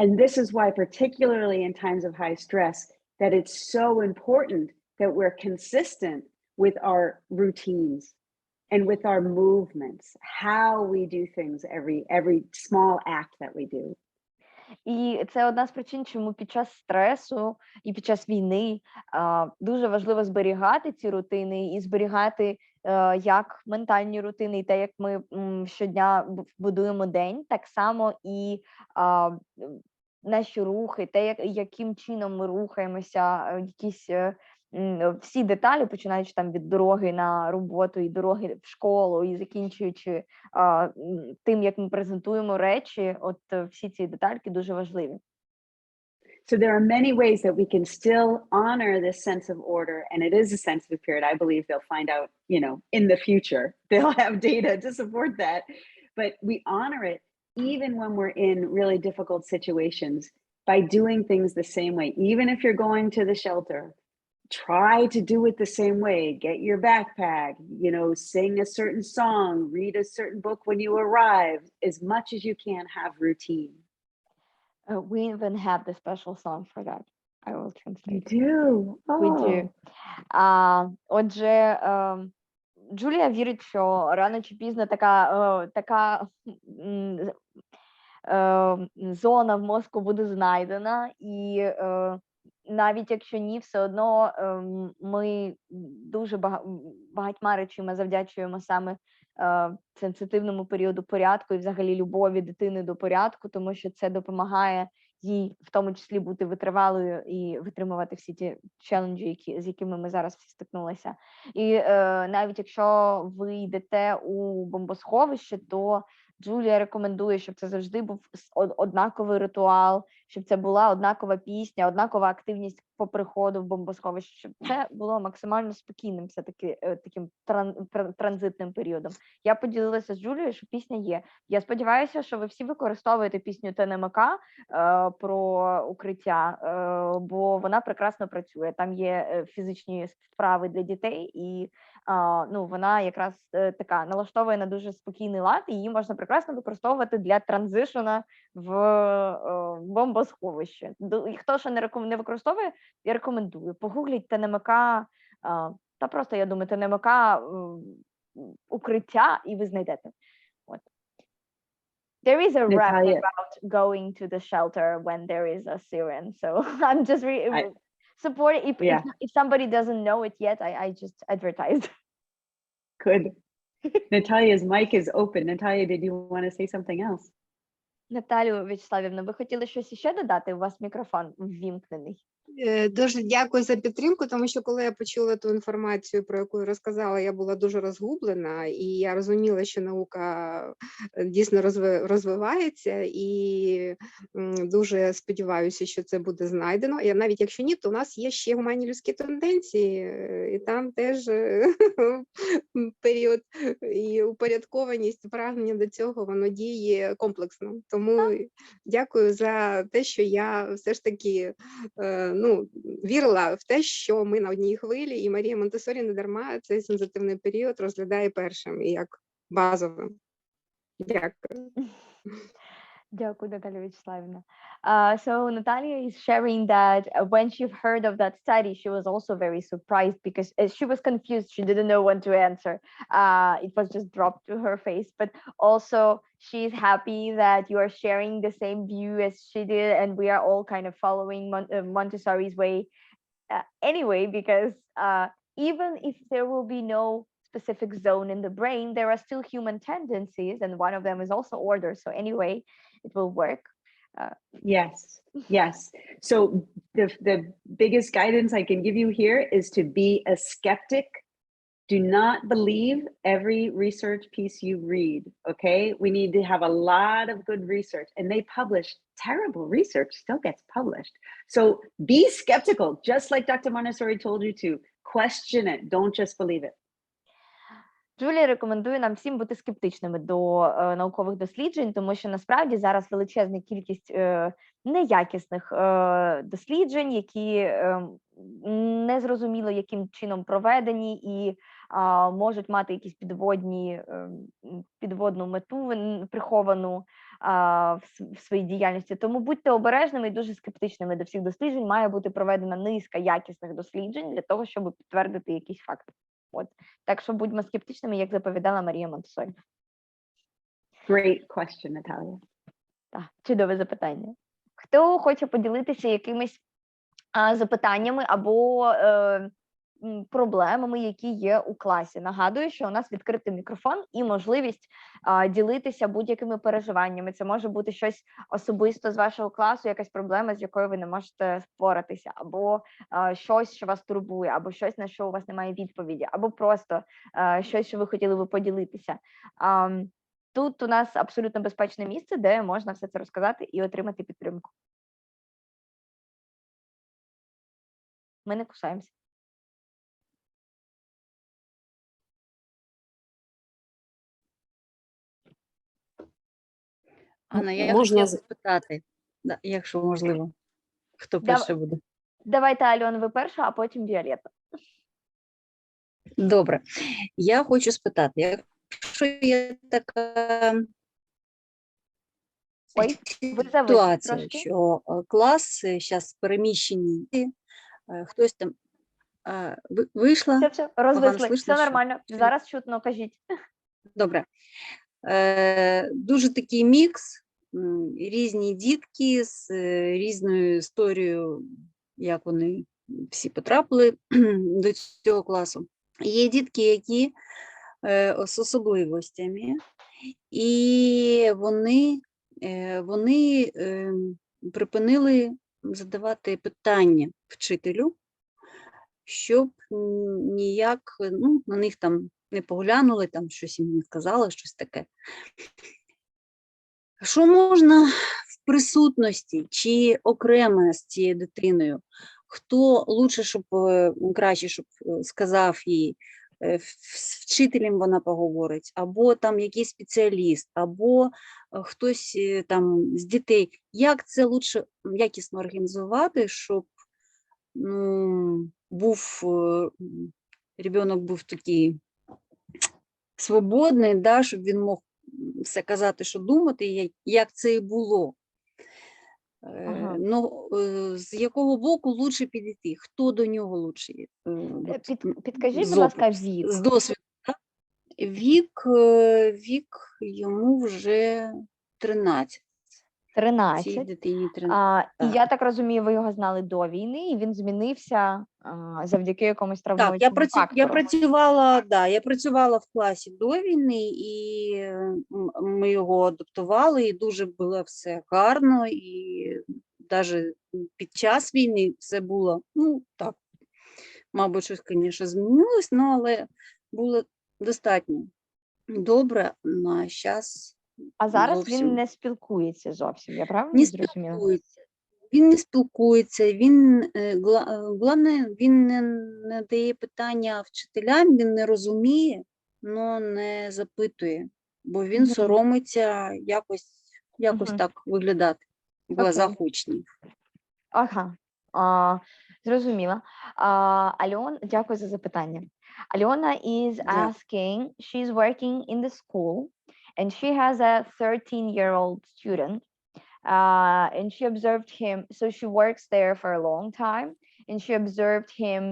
And this is why, particularly in times of high stress, that it's so important that we're consistent with our routines and with our movements, how we do things, every small act that we do. І це одна з причин, чому під час стресу і під час війни дуже важливо зберігати ці рутини і зберігати як ментальні рутини, і те, як ми щодня будуємо день, так само і наші рухи, те, яким чином ми рухаємося, якісь всі деталі, починаючи там від дороги на роботу і дороги в школу, і закінчуючи тим, як ми презентуємо речі, от всі ці детальки дуже важливі. So there are many ways that we can still honor this sense of order, and it is a sensitive period. I believe they'll find out, in the future, they'll have data to support that, but we honor it even when we're in really difficult situations by doing things the same way. Even if you're going to the shelter, try to do it the same way. Get your backpack, sing a certain song, read a certain book when you arrive. As much as you can, have routine. We even have the special song for that. I will translate. You do? Oh. We do. Отже, Джулія вірить, що рано чи пізно така зона в мозку буде знайдена, і навіть якщо ні, все одно ми дуже багатьма речами завдячуємо саме сенситивному періоду порядку і взагалі любові дитини до порядку, тому що це допомагає їй в тому числі бути витривалою і витримувати всі ті челенджі, з якими ми зараз всі стикнулися. І навіть якщо ви йдете у бомбосховище, то Джулія рекомендує, щоб це завжди був однаковий ритуал, щоб це була однакова пісня, однакова активність по приходу в бомбосховище, щоб це було максимально спокійним, все-таки таким транзитним періодом. Я поділилася з Джулією, що пісня є. Я сподіваюся, що ви всі використовуєте пісню ТНМК про укриття, бо вона прекрасно працює. Там є фізичні вправи для дітей, і вона якраз така налаштовує на дуже спокійний лад, і її можна прекрасно використовувати для транзишена в бомбосховище. І хто ще не використовує, я рекомендую. Погугліть ТНМК, та просто, я думаю, ТНМК укриття, і ви знайдете. От. There is a rap about going to the shelter when there is a siren, so I'm just support if, Yeah. if somebody doesn't know it yet, I just advertised. Good. Natalia's mic is open. Natalia, did you want to say something else? Наталію Вячеславівна, ви хотіли щось ще додати? У вас мікрофон ввімкнений. Дуже дякую за підтримку, тому що коли я почула ту інформацію, про яку я розказала, я була дуже розгублена, і я розуміла, що наука дійсно розвивається, і дуже сподіваюся, що це буде знайдено. І навіть якщо ні, то у нас є ще гуманні людські тенденції, і там теж період і упорядкованість, прагнення до цього, воно діє комплексно. Тому дякую за те, що я все ж таки вірила в те, що ми на одній хвилі, і Марія Монтессорі не дарма цей сензитивний період розглядає першим і як базовим. Дякую. Дякую, Наталія Вячеславівна. So Natalia is sharing that when she heard of that study, she was also very surprised because she was confused. She didn't know when to answer. It was just dropped to her face. But also she's happy that you are sharing the same view as she did, and we are all kind of following Montessori's way anyway, because even if there will be no specific zone in the brain, there are still human tendencies, and one of them is also order. So anyway, it will work. Yes. So the biggest guidance I can give you here is to be a skeptic. Do not believe every research piece you read, okay? We need to have a lot of good research, and they publish terrible research, still gets published. So be skeptical, just like Dr. Montessori told you to. Question it, don't just believe it. Джулія рекомендує нам всім бути скептичними до наукових досліджень, тому що насправді зараз величезна кількість неякісних досліджень, які незрозуміло яким чином проведені і можуть мати якісь підводну мету приховану в своїй діяльності. Тому будьте обережними і дуже скептичними до всіх досліджень. Має бути проведена низка якісних досліджень для того, щоб підтвердити якісь факти. От. Так що будьмо скептичними, як заповідала Марія Монтессорі. Great question, Natalia. Так, чудове запитання. Хто хоче поділитися якимись запитаннями або проблемами, які є у класі? Нагадую, що у нас відкритий мікрофон і можливість ділитися будь-якими переживаннями. Це може бути щось особисто з вашого класу, якась проблема, з якою ви не можете впоратися, або щось, що вас турбує, або щось, на що у вас немає відповіді, або просто щось, що ви хотіли би поділитися. Тут у нас абсолютно безпечне місце, де можна все це розказати і отримати підтримку. Ми не кусаємося. Анна, я Можна хотіла запитати, якщо можливо, хто перший буде. Давайте, Альон, ви перша, а потім Віолетта. Добре. Я хочу спитати, якщо є така ситуація, трошки. що клас зараз переміщені, хтось там вийшла. Все, розвисли, слышно, все що? нормально. Зараз чутно, кажіть. Добре. Дуже такий мікс, різні дітки з різною історією, як вони всі потрапили до цього класу. Є дітки, які з особливостями, і вони припинили задавати питання вчителю, щоб ніяк на них там не поглянули, там щось їм не сказали, щось таке. Що можна в присутності чи окремо з цією дитиною? Хто краще, щоб сказав їй, з вчителем вона поговорить, або там якийсь спеціаліст, або хтось там з дітей. Як це лучше якісно організувати, щоб ребенок був такий свободний, да, щоб він мог все казати, що думати, як це і було. Ага. З якого боку лучше підійти? Хто до нього лучше? Підкажіть, будь ласка, вік. З досвіду. Да? Вік йому вже 13. 13. дитині І 13. я так розумію, ви його знали до війни, і він змінився завдяки якомусь Так, травмуючому фактору. я працювала в класі до війни, і ми його адаптували, і дуже було все гарно, і навіть під час війни все було, ну, так, мабуть, щось, звісно, змінилось, але було достатньо добре на час. А зараз Зовсім. він не спілкується зовсім, я правильно Не зрозуміла? спілкується. Він не спілкується, він, головне, він не дає питання вчителям, він не розуміє, але не запитує, бо він Мгм. соромиться якось Мгм. так виглядати в глазах Окей. учнів. Ага, зрозуміла. Дякую за запитання. Альона is Дякую. asking, she's working in the school and she has a 13-year-old student. And she observed him, so she works there for a long time, and she observed him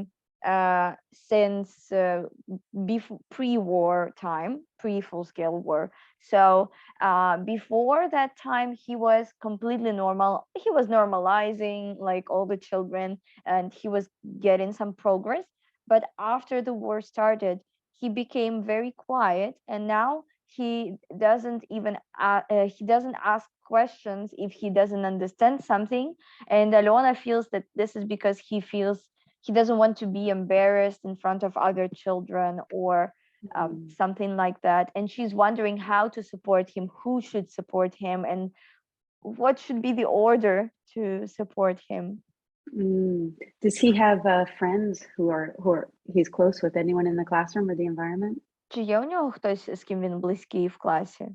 since pre-war time, pre-full-scale war. So before that time, he was completely normal. He was normalizing like all the children, and he was getting some progress. But after the war started, he became very quiet, and now he doesn't ask questions if he doesn't understand something. And Alona feels that this is because he feels he doesn't want to be embarrassed in front of other children or something like that. And she's wondering how to support him, who should support him, and what should be the order to support him. Does he have friends who are he's close with? Anyone in the classroom or the environment? Чи є у нього хтось, з ким він близький в класі?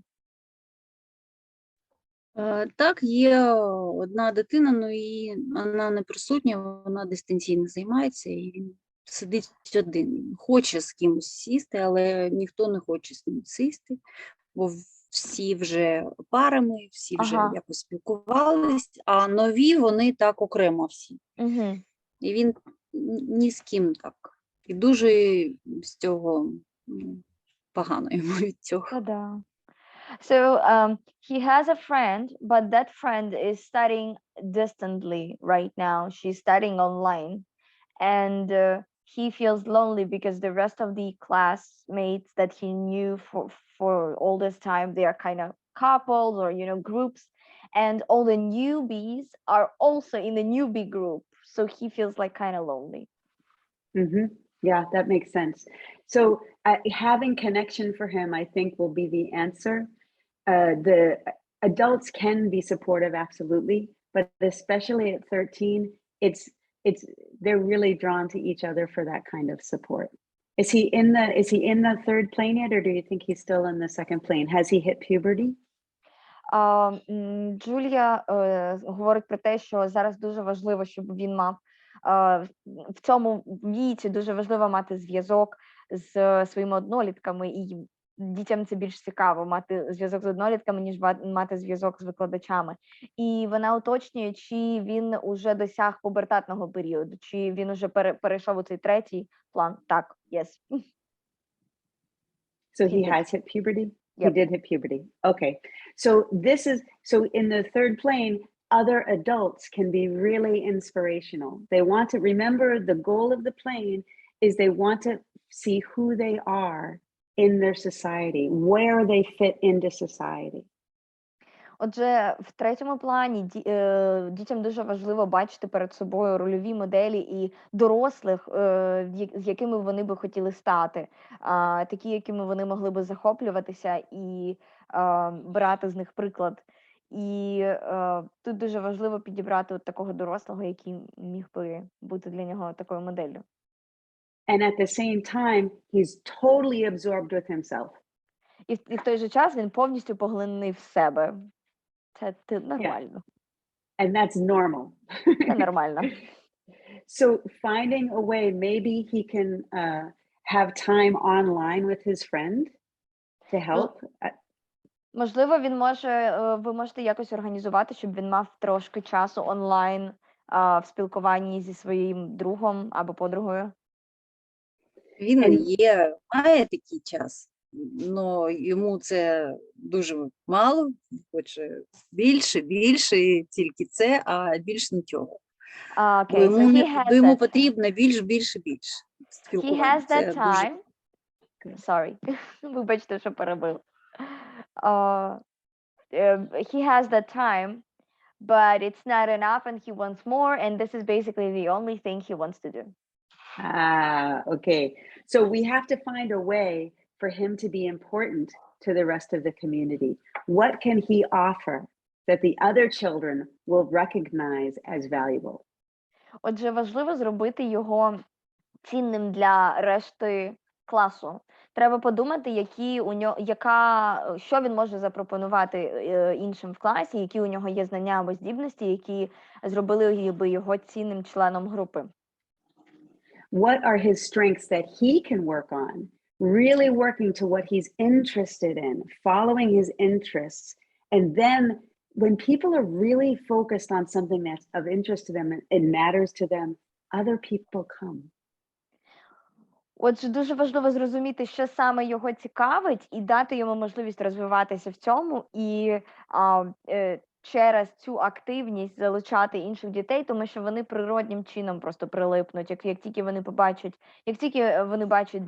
Так, є одна дитина, ну і вона не присутня, вона дистанційно займається, і він сидить один. Він хоче з кимось сісти, але ніхто не хоче з ним сісти, бо всі вже парами, всі вже Ага. якось спілкувались, а нові вони так окремо всі. Угу. І він ні з ким так. І дуже з цього погано йому від цього. Да. So he has a friend, but that friend is studying distantly right now. She's studying online, and he feels lonely because the rest of the classmates that he knew for all this time, they are kind of couples or groups, and all the newbies are also in the newbie group. So he feels like kind of lonely. Mm-hmm. Yeah, that makes sense. So having connection for him, I think, will be the answer. The adults can be supportive, absolutely, but especially at 13, they're really drawn to each other for that kind of support. Is he in the third plane yet, or do you think he's still in the second plane? Has he hit puberty? Джулія говорить про те, що зараз дуже важливо, щоб він мав в цьому віці дуже важливо мати зв'язок з своїми однолітками, і дітям це більш цікаво мати зв'язок з однолітками, ніж мати зв'язок з викладачами. І вона уточнює, чи він уже досяг пубертатного періоду, чи він уже перейшов у цей третій план. Так, yes. So He he did. has hit puberty? Yep. He did hit puberty. Okay. So in the third plane, other adults can be really inspirational. They want to remember the goal of the plane is they want to see who they are in their society, where they fit into society. Отже, в третьому плані дітям дуже важливо бачити перед собою рольові моделі і дорослих, з якими вони би хотіли стати, такі, якими вони могли би захоплюватися і брати з них приклад. І тут дуже важливо підібрати от такого дорослого, який міг би бути для нього такою моделлю. And at the same time, he's totally absorbed with himself. І в той же час він повністю поглинений в себе. Це нормально. And that's normal. Це нормально. So finding a way, maybe he can have time online with his friend to help. Можливо, ви можете якось організувати, щоб він мав трошки часу онлайн в спілкуванні зі своїм другом або подругою. Він має такий час. але йому це дуже мало, хоче більше, і тільки це, а більше нічого. Бо Okay, so йому, he has бо йому that, потрібно більше he спілкування. has that Це дуже time. Sorry, вибачте, що перебив. He has that time, but it's not enough and he wants more, and this is basically the only thing he wants to do. Okay. So we have to find a way for him to be important to the rest of the community. What can he offer that the other children will recognize as valuable? Отже, важливо зробити його цінним для решти класу. Треба подумати, що він може запропонувати іншим в класі, які у нього є знання або здібності, які зробили би його цінним членом групи. What are his strengths that he can work on? Really working to what he's interested in, following his interests. And then when people are really focused on something that's of interest to them and matters to them, other people come. Отже, дуже важливо зрозуміти, що саме його цікавить, і дати йому можливість розвиватися в цьому, і через цю активність залучати інших дітей, тому що вони природнім чином просто прилипнуть. Як тільки вони бачать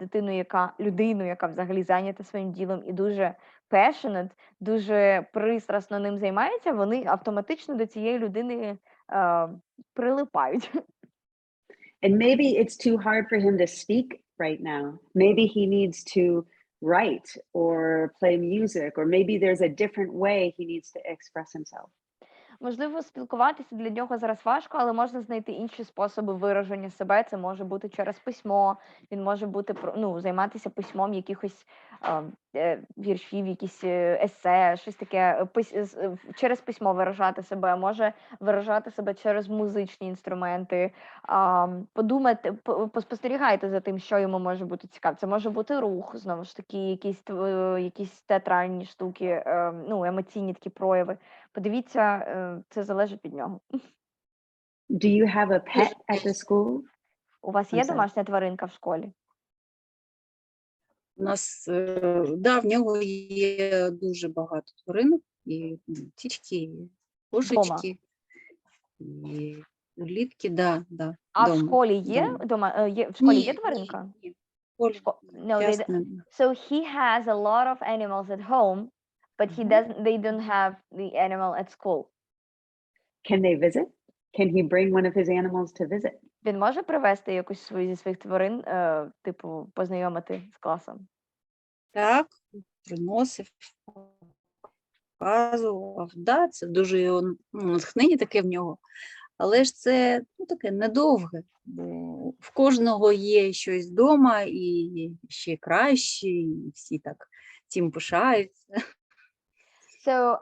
людину, яка взагалі зайнята своїм ділом і дуже passionate, дуже пристрасно ним займається, вони автоматично до цієї людини прилипають. And maybe it's too hard for him to speak right now. Maybe he needs to write or play music, or maybe there's a different way he needs to express himself. Можливо, спілкуватися для нього зараз важко, але можна знайти інші способи вираження себе. Це може бути через письмо, він може бути, займатися письмом якихось віршів, якісь есе, щось таке, через письмо виражати себе, може виражати себе через музичні інструменти. Подумайте, поспостерігайте за тим, що йому може бути цікаво. Це може бути рух, знову ж таки, якісь театральні штуки, емоційні такі прояви. Подивіться, це залежить від нього. Do you have a pet at the school? У вас є домашня тваринка в школі? У нас, в нього є дуже багато тваринок, і птички, і кошечки, і улітки, да. А в школі є в школі є тваринка? Ні. So he has a lot of animals at home, but they don't have the animal at school. Can they visit? Can he bring one of his animals to visit? Він може привезти якусь зі своїх тварин, познайомити з класом? Так, приносив, показував. Да, це дуже натхнення таке в нього. Але ж це таке недовге, бо в кожного є щось вдома, і ще краще, і всі так цим пишаються. So,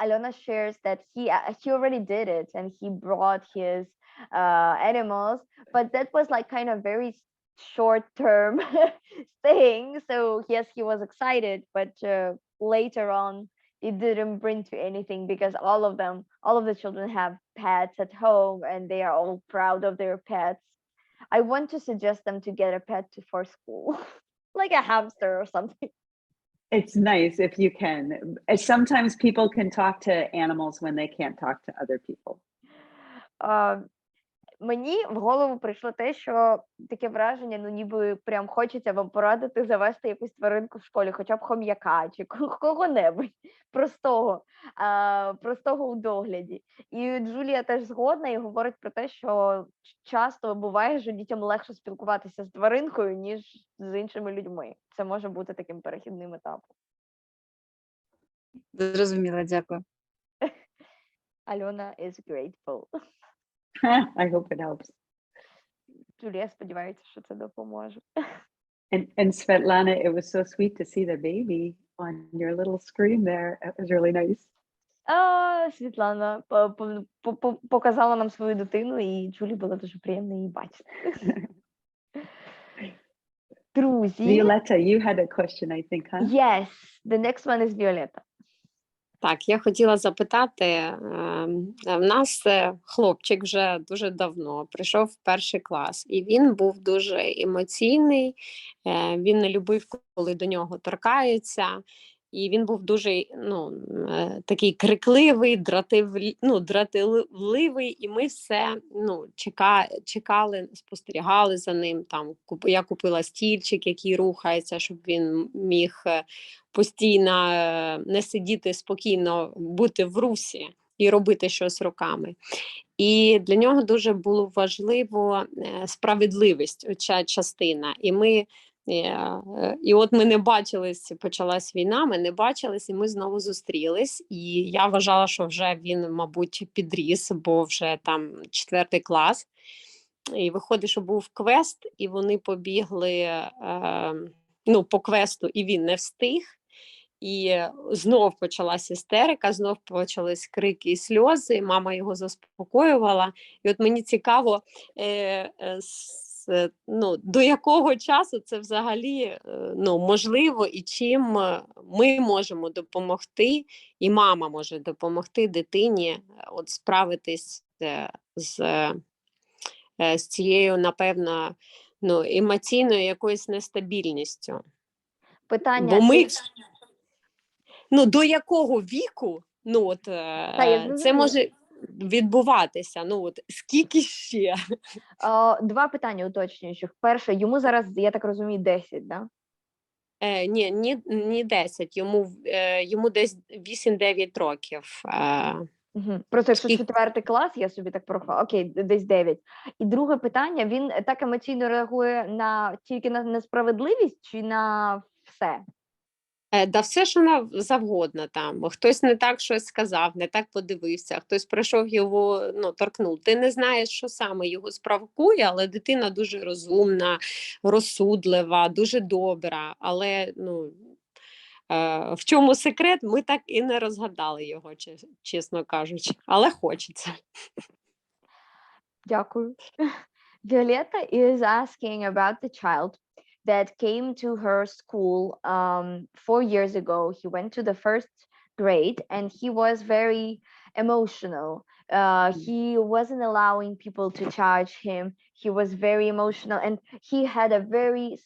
Alona shares that he already did it and he brought his animals, but that was like kind of very short-term thing. So yes, he was excited, but later on it didn't bring to anything because all of the children have pets at home and they are all proud of their pets. I want to suggest them to get a pet for school, like a hamster or something. It's nice if you can. Sometimes people can talk to animals when they can't talk to other people. Мені в голову прийшло те, що таке враження, ніби прям хочеться вам порадити завести якусь тваринку в школі, хоча б хом'яка чи кого-небудь простого у догляді. І Джулія теж згодна і говорить про те, що часто буває, що дітям легше спілкуватися з тваринкою, ніж з іншими людьми. Це може бути таким перехідним етапом. Зрозуміла, дякую. Альона is grateful. I hope it helps. Джулія сподівається, що це допоможе. And Svetlana, it was so sweet to see the baby on your little screen there. It was really nice. Світлана показала нам свою дитину, і Джулі було дуже приємно її бачити. Друзі. Violetta, you had a question, I think, huh? Yes, the next one is Violetta. Так, я хотіла запитати, в нас хлопчик вже дуже давно прийшов в перший клас, і він був дуже емоційний, він не любив, коли до нього торкаються, і він був дуже такий крикливий, дратівливий, і ми все чекали, спостерігали за ним. Там, я купила стільчик, який рухається, щоб він міг постійно не сидіти спокійно, бути в русі і робити щось руками. І для нього дуже було важливо справедливість, оця частина. І от ми не бачились, почалась війна, ми не бачились, і ми знову зустрілись. І я вважала, що вже він, мабуть, підріс, бо вже там 4 клас. І виходить, що був квест, і вони побігли по квесту, і він не встиг. І знов почалась істерика, знов почались крики і сльози, мама його заспокоювала. І от мені цікаво, до якого часу це взагалі можливо, і чим ми можемо допомогти, і мама може допомогти дитині от справитись з цією, напевно, емоційною якоюсь нестабільністю. Питання. Бо ми... до якого віку це може відбуватися? Скільки ще? 2 питання уточнюючих. Перше, йому зараз, я так розумію, 10, да? Ні 10, йому десь 8-9 років. Просто якщо 4 клас, я собі так порахувала, окей, десь 9. І друге питання, він так емоційно реагує тільки на несправедливість чи на все? Да все, що завгодно там. Хтось не так щось сказав, не так подивився, хтось прийшов його, торкнув. Ти не знаєш, що саме його спровокує, але дитина дуже розумна, розсудлива, дуже добра. Але, в чому секрет, ми так і не розгадали його, чесно кажучи. Але хочеться. Дякую. Violetta is asking about the child that came to her school 4 years ago. He went to the 1st grade and he was very emotional. He wasn't allowing people to charge him. He was very emotional and he had a very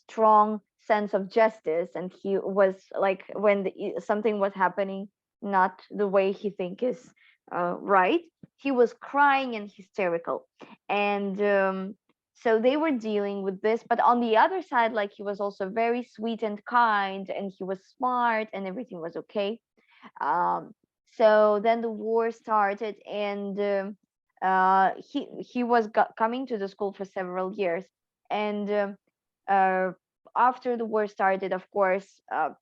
strong sense of justice, and he was like, when something was happening not the way he think is right, he was crying and hysterical. And so they were dealing with this, but on the other side, like, he was also very sweet and kind, and he was smart, and everything was okay. So then the war started, and he was coming to the school for several years. And after the war started, of course,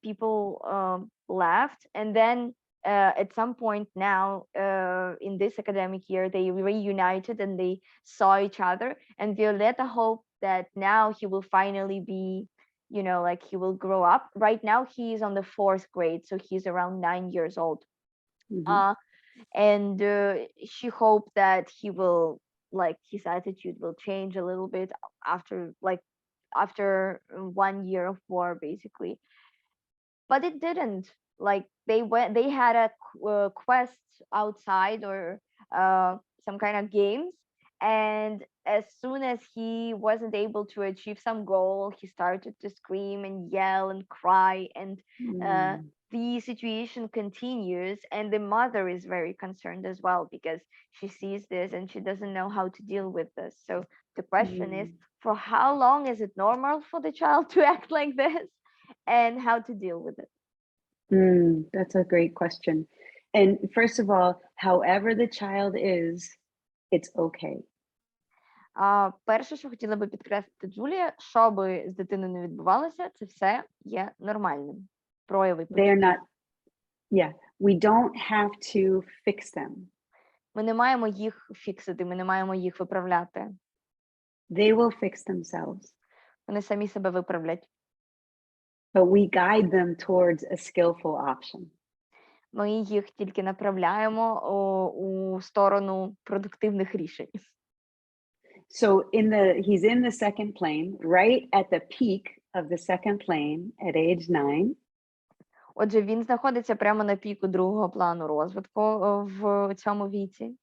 people left, and then at some point now, in this academic year, they reunited and they saw each other. And Violetta hoped that now he will finally be, like, he will grow up. Right now, he is on the 4th grade, so he's around 9 years old. And she hoped that he will, like, his attitude will change a little bit after 1 year of war, basically. But it didn't. Like, they had a quest outside, or some kind of games, and as soon as he wasn't able to achieve some goal, he started to scream and yell and cry, and the situation continues, and the mother is very concerned as well, because she sees this and she doesn't know how to deal with this. So the question is, for how long is it normal for the child to act like this, and how to deal with it? That's a great question. And first of all, however the child is, it's okay. Перше, що хотіла би підкреслити Джулія, що би з дитиною не відбувалося, це все є нормальним. Прояви. They are not, we don't have to fix them. Ми не маємо їх фіксити, ми не маємо їх виправляти. They will fix themselves. Вони самі себе виправлять. But we guide them towards a skillful option. Ми їх тільки направляємо у сторону продуктивних рішень. So he's in the second plane, right at the peak of the second plane at age 9. Отже, він знаходиться прямо на піку другого плану розвитку в цьому віці.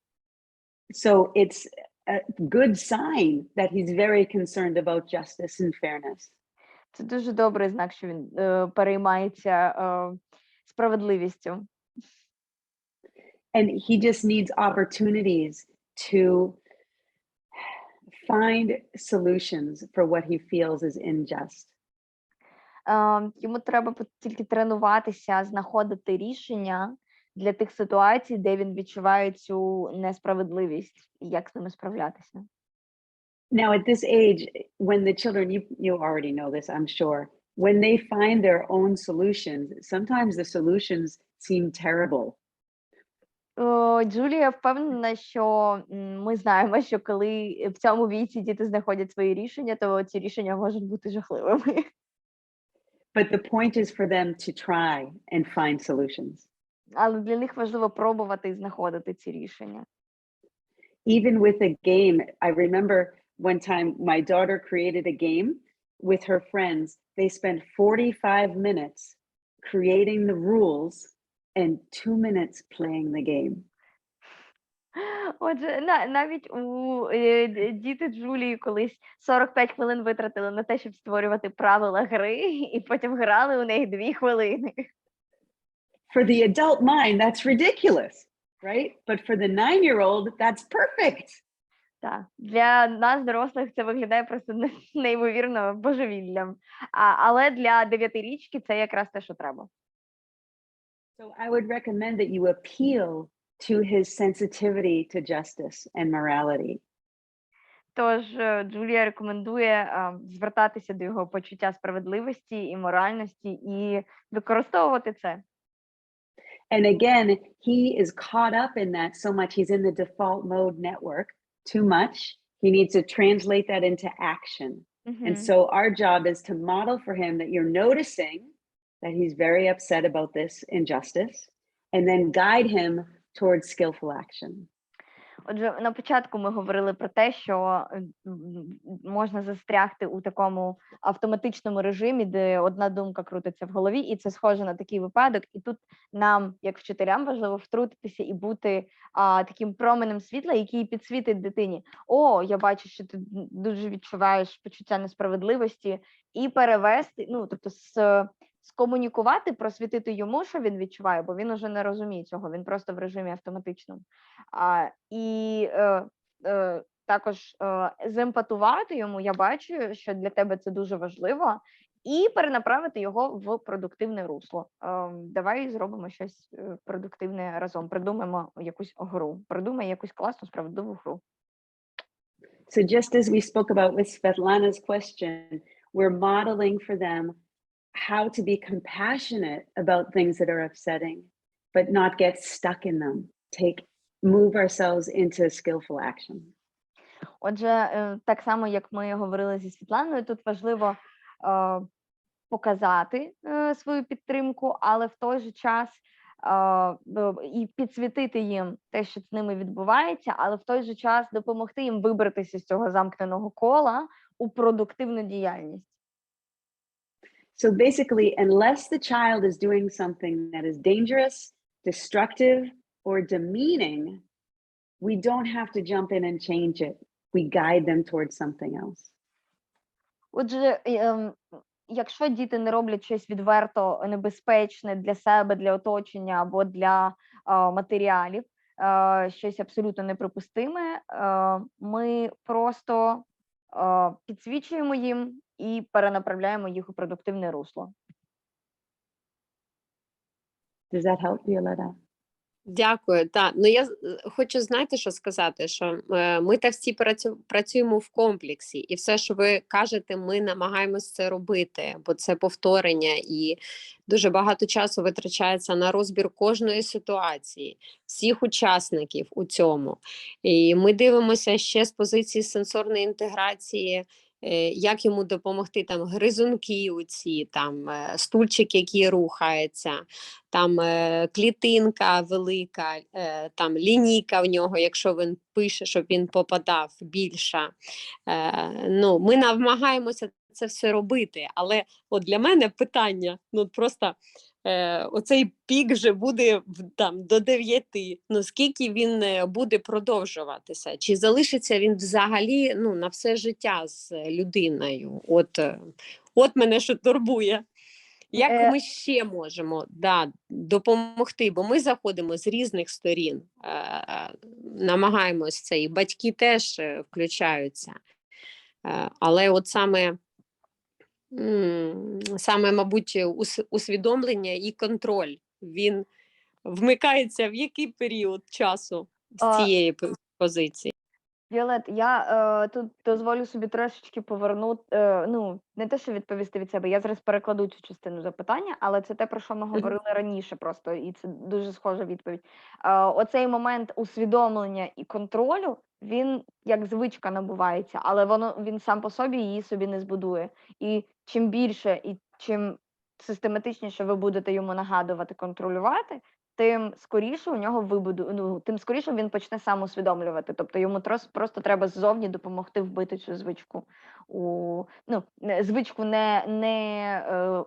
So it's a good sign that he's very concerned about justice and fairness. Це дуже добрий знак, що він переймається справедливістю. And he just needs opportunities to find solutions for what he feels is unjust. Йому треба тільки тренуватися, знаходити рішення для тих ситуацій, де він відчуває цю несправедливість, і як з ними справлятися. Now, at this age, when the children, you already know this, I'm sure, when they find their own solutions, sometimes the solutions seem terrible. Джулія впевнена, що ми знаємо, що коли в цьому віці діти знаходять свої рішення, то ці рішення можуть бути жахливими. But the point is for them to try and find solutions. Але для них важливо пробувати і знаходити ці рішення. Even with a game, I remember one time my daughter created a game with her friends. They spent 45 minutes creating the rules and 2 minutes playing the game. Отже, навіть у діти Джулії колись 45 хвилин витратили на те, щоб створювати правила гри, і потім грали у неї 2 хвилини. For the adult mind, that's ridiculous, right? But for the 9-year-old, that's perfect. Так, для нас, дорослих, це виглядає просто неймовірно божевіллям. Але для 9-річки це якраз те, що треба. So I would recommend that you appeal to his sensitivity to justice and morality. Тож Джулія рекомендує звертатися до його почуття справедливості і моральності і використовувати це. And again, he is caught up in that so much. He's in the default mode network too much. He needs to translate that into action. And so our job is to model for him that you're noticing that he's very upset about this injustice, and then guide him towards skillful action. Отже, на початку ми говорили про те, що можна застрягти у такому автоматичному режимі, де одна думка крутиться в голові, і це схоже на такий випадок. І тут нам, як вчителям, важливо втрутитися і бути таким променем світла, який підсвітить дитині. О, я бачу, що ти дуже відчуваєш почуття несправедливості, і перевести, тобто скомунікувати, просвітити йому, що він відчуває, бо він уже не розуміє цього, він просто в режимі автоматичному. І також земпатувати йому, я бачу, що для тебе це дуже важливо, і перенаправити його в продуктивне русло. Давай зробимо щось продуктивне разом, придумаємо якусь гру, придумай якусь класну, справедливу гру. So just as we spoke about with Svetlana's question, we're modeling for them how to be compassionate about things that are upsetting, but not get stuck in them. Move ourselves into skillful action. Отже, так само, як ми говорили зі Світланою, тут важливо показати свою підтримку, але в той же час і підсвітити їм те, що з ними відбувається, але в той же час допомогти їм вибратися з цього замкненого кола у продуктивну діяльність. So basically, unless the child is doing something that is dangerous, destructive, or demeaning, we don't have to jump in and change it. We guide them towards something else. Отже, якщо діти не роблять щось відверто небезпечне для себе, для оточення або для матеріалів, щось абсолютно неприпустиме, ми просто підсвічуємо їм і перенаправляємо їх у продуктивне русло. Does that help, Violetta? Дякую. Так, я хочу, знаєте, що сказати, що ми та всі працюємо в комплексі, і все, що ви кажете, ми намагаємося це робити, бо це повторення, і дуже багато часу витрачається на розбір кожної ситуації, всіх учасників у цьому. І ми дивимося ще з позиції сенсорної інтеграції, як йому допомогти, там гризунки оці, там стульчик, який рухається, там клітинка велика, там лінійка в нього, якщо він пише, щоб він попадав більше. Ми намагаємося це все робити, але от для мене питання, просто оцей пік вже буде там до 9. Ну, скільки він буде продовжуватися? Чи залишиться він взагалі на все життя з людиною? От мене що турбує. Як ми ще можемо допомогти? Бо ми заходимо з різних сторін, намагаємось це, і батьки теж включаються. Але от саме, мабуть, усвідомлення і контроль, він вмикається в який період часу з цієї позиції? Віолет, я тут дозволю собі трошечки повернути, не те, що відповісти від себе, я зараз перекладу цю частину запитання, але це те, про що ми говорили раніше просто, і це дуже схожа відповідь. Оцей момент усвідомлення і контролю, він як звичка набувається, але він сам по собі її собі не збудує. І чим більше і чим систематичніше ви будете йому нагадувати, контролювати, тим скоріше у нього тим скоріше він почне сам усвідомлювати. Тобто йому просто треба ззовні допомогти вбити цю звичку. Звичку не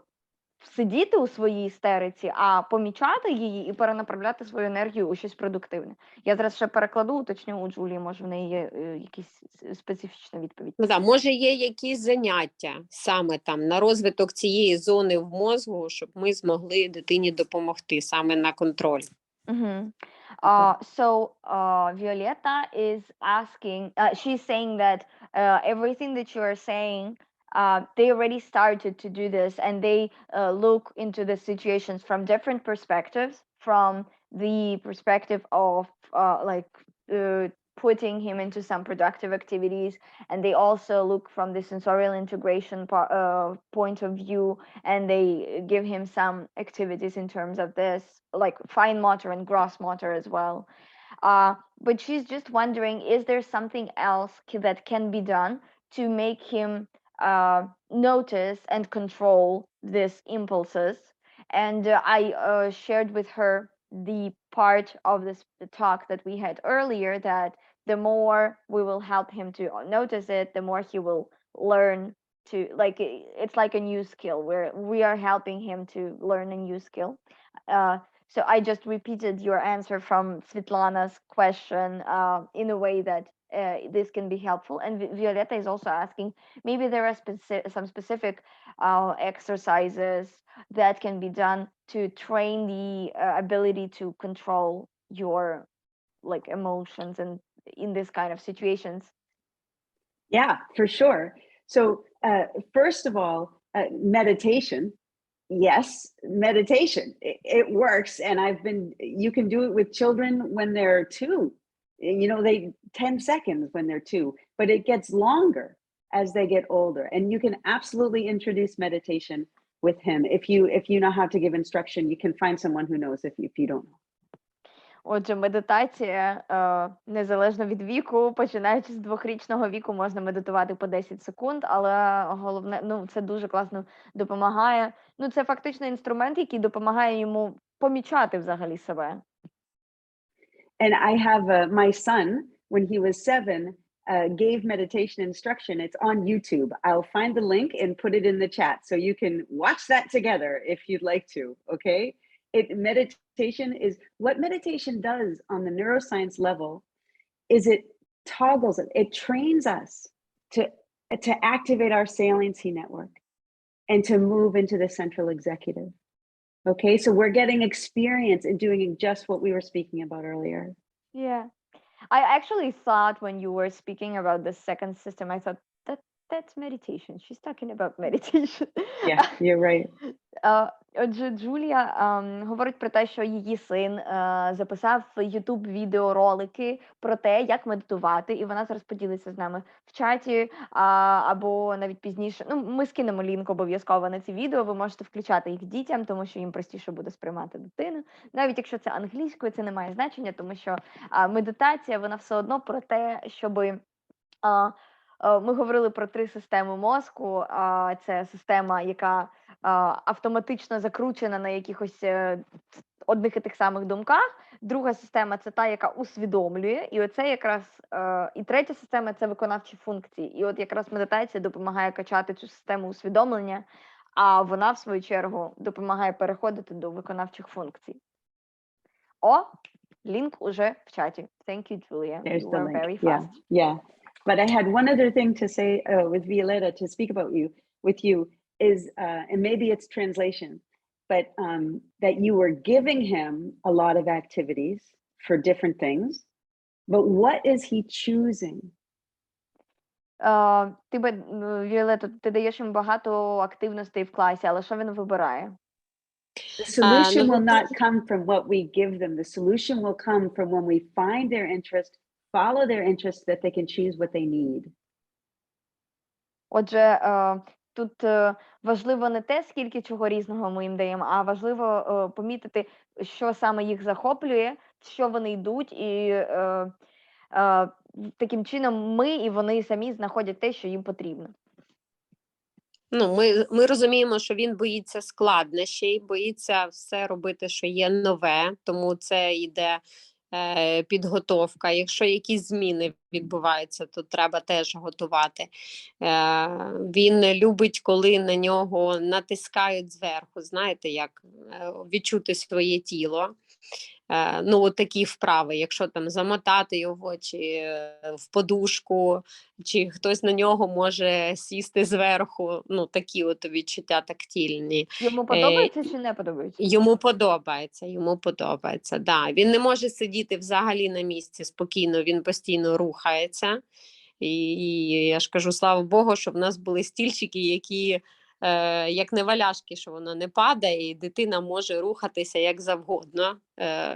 сидіти у своїй істериці, а помічати її і перенаправляти свою енергію у щось продуктивне. Я зараз ще перекладу, уточню у Джулії, може в неї є якась специфічна відповідь. Може є якісь заняття саме там на розвиток цієї зони в мозку, щоб ми змогли дитині допомогти саме на контроль. Violetta is asking, she's saying that everything that you are saying, they already started to do this, and they look into the situations from different perspectives, from the perspective of putting him into some productive activities, and they also look from the sensorial integration point of view, and they give him some activities in terms of this, like fine motor and gross motor as well. But she's just wondering, is there something else that can be done to make him notice and control these impulses? And I shared with her the part of this talk that we had earlier, that the more we will help him to notice it, the more he will learn to, it's like a new skill where we are helping him to learn a new skill. So I just repeated your answer from Svetlana's question in a way that this can be helpful. And Violetta is also asking, maybe there are some specific exercises that can be done to train the ability to control your emotions and in this kind of situations. Yeah, for sure. So first of all, meditation. Yes, meditation. It works, and you can do it with children when they're 2. 10 seconds when they're 2, but it gets longer as they get older. And you can absolutely introduce meditation with him. If you know how to give instruction, you can find someone who knows if you don't know. Отже, медитація незалежно від віку, починаючи з 2-річного віку, можна медитувати по 10 секунд, але головне, це дуже класно допомагає. Це фактично інструмент, який допомагає йому помічати взагалі себе. And I have my son, when he was 7, gave meditation instruction. It's on YouTube. I'll find the link and put it in the chat so you can watch that together if you'd like to, okay? Meditation is, what meditation does on the neuroscience level is it toggles it trains us to activate our saliency network and to move into the central executive. Okay, so we're getting experience in doing just what we were speaking about earlier. Yeah, I actually thought when you were speaking about the second system, I thought that's meditation. She's talking about meditation. Yeah, you're right. Отже, Джулія говорить про те, що її син записав YouTube-відеоролики про те, як медитувати, і вона зараз поділиться з нами в чаті або навіть пізніше. Ми скинемо лінк обов'язково на ці відео, ви можете включати їх дітям, тому що їм простіше буде сприймати дитину. Навіть якщо це англійською, це не має значення, тому що медитація, вона все одно про те, щоби... Ми говорили про 3 системи мозку. Це система, яка автоматично закручена на якихось одних і тих самих думках. Друга система – це та, яка усвідомлює. І оце якраз і третя система – це виконавчі функції. І от якраз медитація допомагає качати цю систему усвідомлення. а вона, в свою чергу, допомагає переходити до виконавчих функцій. О, лінк уже в чаті. Thank you, Julia. There's You the were link. very Yeah, fast. yeah. But I had one other thing to say with Violetta, to speak about with you is, and maybe it's translation, but that you were giving him a lot of activities for different things, but what is he choosing? Віолетто, ти даєш їм багато активностей в класі, але що він вибирає? The solution Ну, will він not come from what we give them. The solution will come from when we find their interest, follow their interest, that they can choose what they need. Отже, тут важливо не те, скільки чого різного ми їм даємо, а важливо помітити, що саме їх захоплює, в що вони йдуть, і таким чином ми і вони самі знаходять те, що їм потрібно. Ну, ми розуміємо, що він боїться складнощів, боїться все робити, що є нове, тому це йде підготовка. Якщо якісь зміни відбуваються, то треба теж готувати. Він любить, коли на нього натискають зверху, знаєте, як відчути своє тіло. Ну, от такі вправи, якщо там замотати його чи в подушку, чи хтось на нього може сісти зверху, ну, такі от відчуття тактильні. Йому подобається чи не подобається? Йому подобається, да. Він не може сидіти взагалі на місці спокійно, він постійно рухається. І я ж кажу, слава Богу, що в нас були стільчики, які як не валяшки, що воно не падає, і дитина може рухатися як завгодно,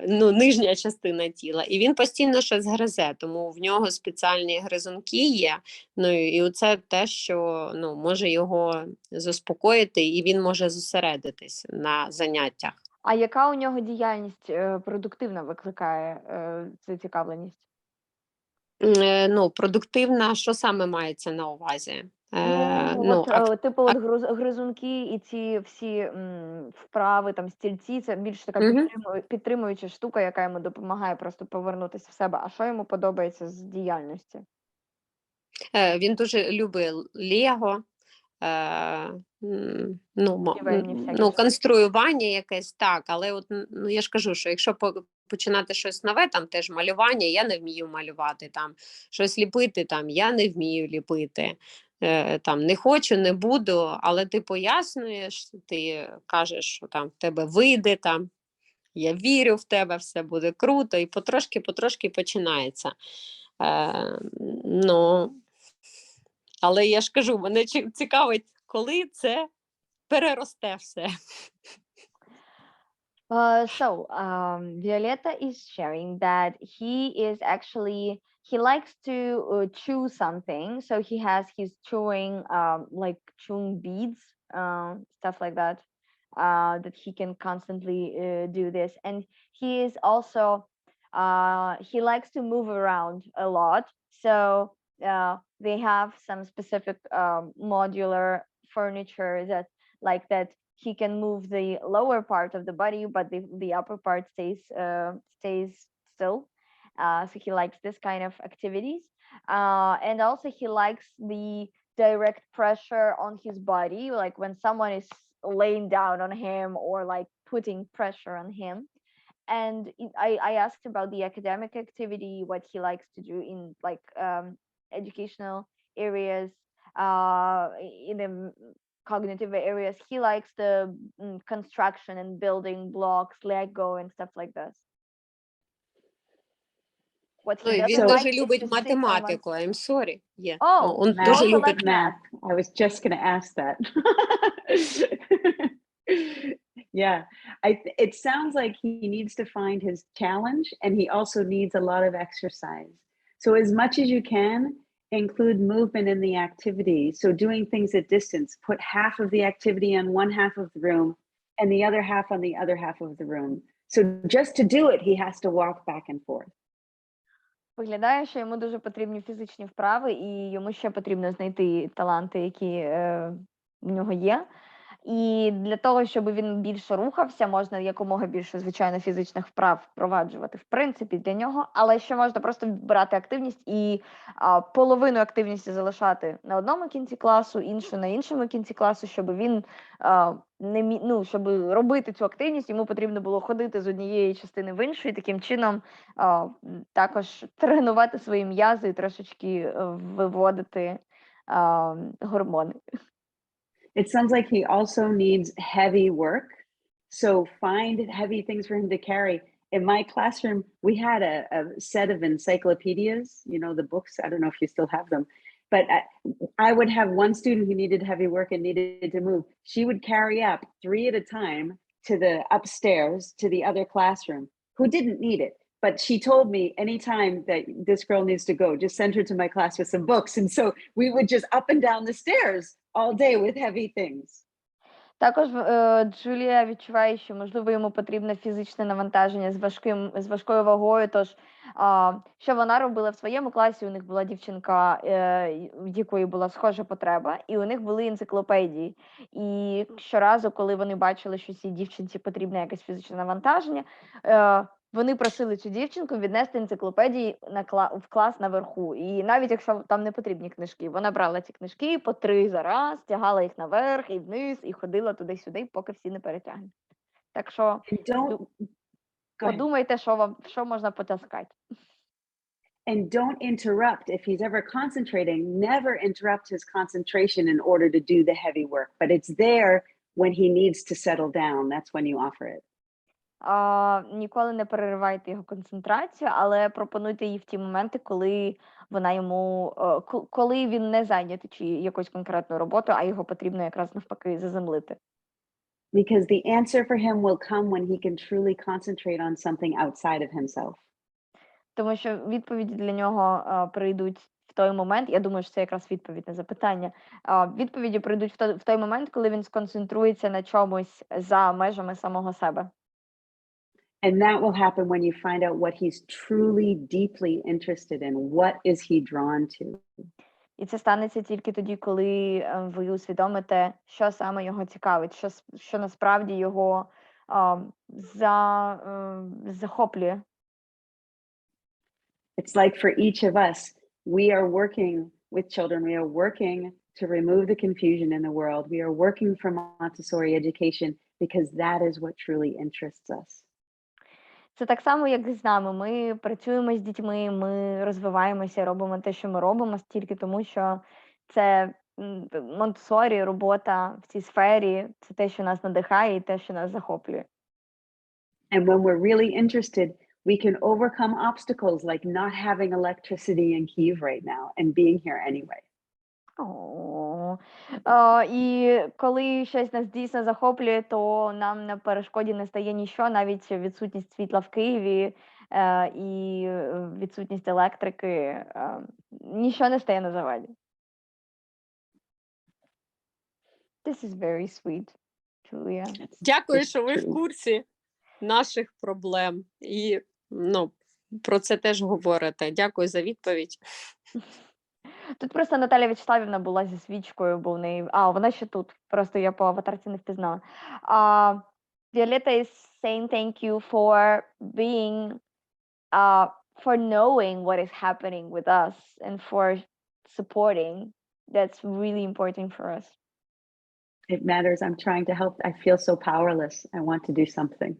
ну, нижня частина тіла. І він постійно щось гризе, тому в нього спеціальні гризунки є. Ну, і це те, що ну, може його заспокоїти, і він може зосередитись на заняттях. А яка у нього діяльність продуктивна викликає зацікавленість? Ну, продуктивна, що саме мається на увазі? Типу гризунки і ці всі вправи, там стільці, це більш така підтримуюча штука, яка йому допомагає просто повернутися в себе. А що йому подобається з діяльності? Він дуже любить Лего, конструювання якесь, так, але от, ну, я ж кажу, що якщо починати щось нове, там теж малювання, я не вмію малювати, там щось ліпити, там я не вмію ліпити. Там не хочу, не буду, але ти пояснюєш, ти кажеш, що там в тебе вийде, там я вірю в тебе, все буде круто, і потрошки починається. Але я ж кажу, мене цікавить, коли це переросте все. Violetta is sharing that he likes to chew something, so he has his chewing chewing beads, stuff like that, that he can constantly do this. And he is also he likes to move around a lot, so they have some specific modular furniture that he can move the lower part of the body, but the upper part stays still. So he likes this kind of activities. And also he likes the direct pressure on his body, like when someone is laying down on him or like putting pressure on him. And I asked about the academic activity, what he likes to do in like educational areas, in the cognitive areas. He likes the construction and building blocks, Lego and stuff like this. Він дуже любить математику, I'm sorry. Он дуже любить math. I was just going to ask that. Yeah, it sounds like he needs to find his challenge, and he also needs a lot of exercise. So as much as you can, include movement in the activity. So doing things at distance, put half of the activity on one half of the room and the other half on the other half of the room. So just to do it, he has to walk back and forth. Виглядає, що йому дуже потрібні фізичні вправи, і йому ще потрібно знайти таланти, які в нього є. І для того, щоб він більше рухався, можна якомога більше, звичайно, фізичних вправ впроваджувати, в принципі, для нього. Але ще можна просто брати активність і половину активності залишати на одному кінці класу, іншу на іншому кінці класу, щоб він щоб робити цю активність, йому потрібно було ходити з однієї частини в іншу, і таким чином також тренувати свої м'язи і трошечки виводити гормони. It sounds like he also needs heavy work. So find heavy things for him to carry. In my classroom, we had a set of encyclopedias, you know, the books. I don't know if you still have them, but I would have one student who needed heavy work and needed to move. She would carry up 3 at a time to the upstairs to the other classroom who didn't need it. But she told me anytime that this girl needs to go, just send her to my class with some books. And so we would just up and down the stairs all day with heavy things. Також Джулія відчуває, що, можливо, йому потрібне фізичне навантаження з важкою вагою. Тож, що вона робила в своєму класі, у них була дівчинка, в якої була схожа потреба, і у них були енциклопедії. І щоразу, коли вони бачили, що цій дівчинці потрібне якесь фізичне навантаження, вони просили цю дівчинку віднести енциклопедії в клас наверху. І навіть якщо там не потрібні книжки, вона брала ці книжки по 3 за раз, тягала їх наверх і вниз, і ходила туди-сюди, поки всі не перетягнуть. Так що подумайте, що можна потаскати. And don't interrupt. If he's ever concentrating, never interrupt his concentration in order to do the heavy work. But it's there when he needs to settle down. That's when you offer it. Ніколи не переривайте його концентрацію, але пропонуйте її в ті моменти, коли коли він не зайнятий чи якоюсь конкретною роботою, а його потрібно якраз навпаки заземлити. Because the answer for him will come when he can truly concentrate on something outside of himself. Тому що відповіді для нього прийдуть в той момент, я думаю, що це якраз відповідь на запитання, відповіді прийдуть в той момент, коли він сконцентрується на чомусь за межами самого себе. And that will happen when you find out what he's truly, deeply interested in. What is he drawn to? І це станеться тільки тоді, коли ви усвідомите, що саме його цікавить, що насправді його захоплює. It's like for each of us, we are working with children. We are working to remove the confusion in the world. We are working for Montessori education because that is what truly interests us. Це так само, як з нами. Ми працюємо з дітьми, ми розвиваємося, робимо те, що ми робимо, тільки тому, що це Монтессорі, робота в цій сфері, це те, що нас надихає і те, що нас захоплює. And when we're really interested, we can overcome obstacles like not having electricity in Kyiv right now and being here anyway. І коли щось нас дійсно захоплює, то нам на перешкоді не стає ніщо, навіть відсутність світла в Києві і відсутність електрики, ніщо не стає на заваді. This is very sweet, Julia. Дякую, що ви в курсі наших проблем і про це теж говорите. Дякую за відповідь. Тут просто Наталя Вячеславівна була зі свічкою, бо в неї... вона ще тут. Просто я по аватарці не впізнала. Violetta is saying thank you for being, for knowing what is happening with us and for supporting. That's really important for us. It matters. I'm trying to help. I feel so powerless. I want to do something.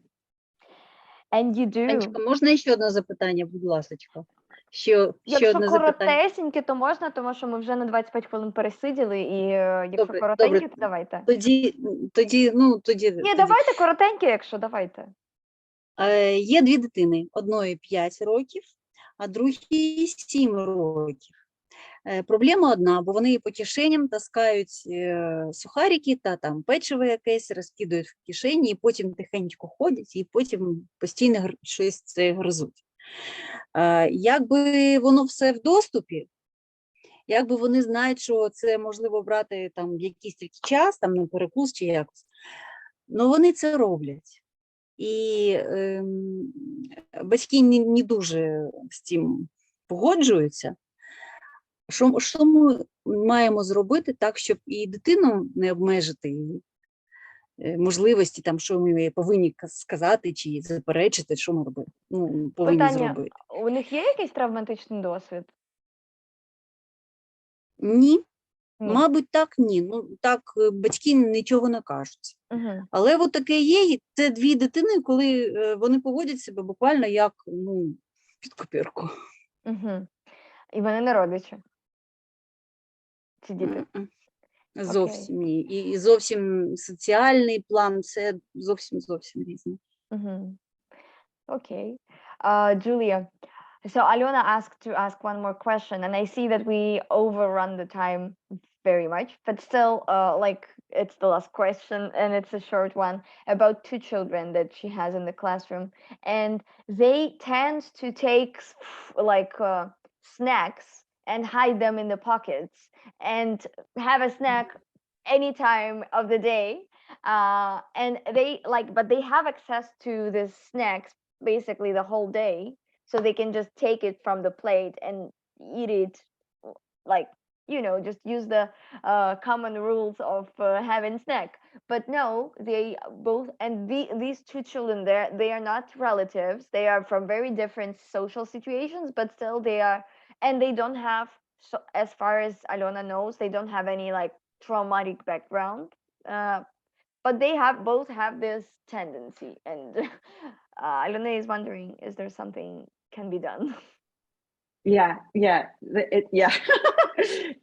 And you do. Анечка, можна ще одне запитання, будь ласочка? Ще Якщо одне запитання. коротесеньке, то можна, тому що ми вже на 25 хвилин пересиділи, і якщо Добре, коротеньке, добре. то давайте. Тоді. Ні, давайте коротеньке, якщо, давайте. Є 2 дитини, одної 5 років, а другій 7 років. Проблема одна, бо вони по кишеням таскають сухарики та там печиво якесь, розкидають в кишені, і потім тихенько ходять, і потім постійно щось це гризуть. Якби воно все в доступі, якби вони знають, що це можливо брати там в якийсь тільки час, там на перекус чи якось, але вони це роблять. І батьки не дуже з цим погоджуються. Що ми маємо зробити так, щоб і дитину не обмежити її, можливості, там, що ми повинні сказати чи заперечити, що ми повинні Питання, зробити. у них є якийсь травматичний досвід? Ні, Ні. мабуть, так ні. Ну, так батьки нічого не кажуть. Угу. Але от таке є, і це дві дитини, коли вони поводять себе буквально як під копірку. Угу. І вони не родичі, ці діти. Зовсім ні. І зовсім соціальний план, це зовсім різне. Угу. Окей. Julia, so Alyona asked to ask one more question, and I see that we overrun the time very much, but still, like, it's the last question, and it's a short one about two children that she has in the classroom, and they tend to take like snacks and hide them in the pockets and have a snack any time of the day, and they like, but they have access to the snacks basically the whole day, so they can just take it from the plate and eat it, like, just use the common rules of having snack. But no, they both, and these two children, they are not relatives, they are from very different social situations, but still they are, and they don't have, so as far as Alyona knows, they don't have any like traumatic background, but they both have this tendency, and Alyona is wondering, is there something can be done? Yeah.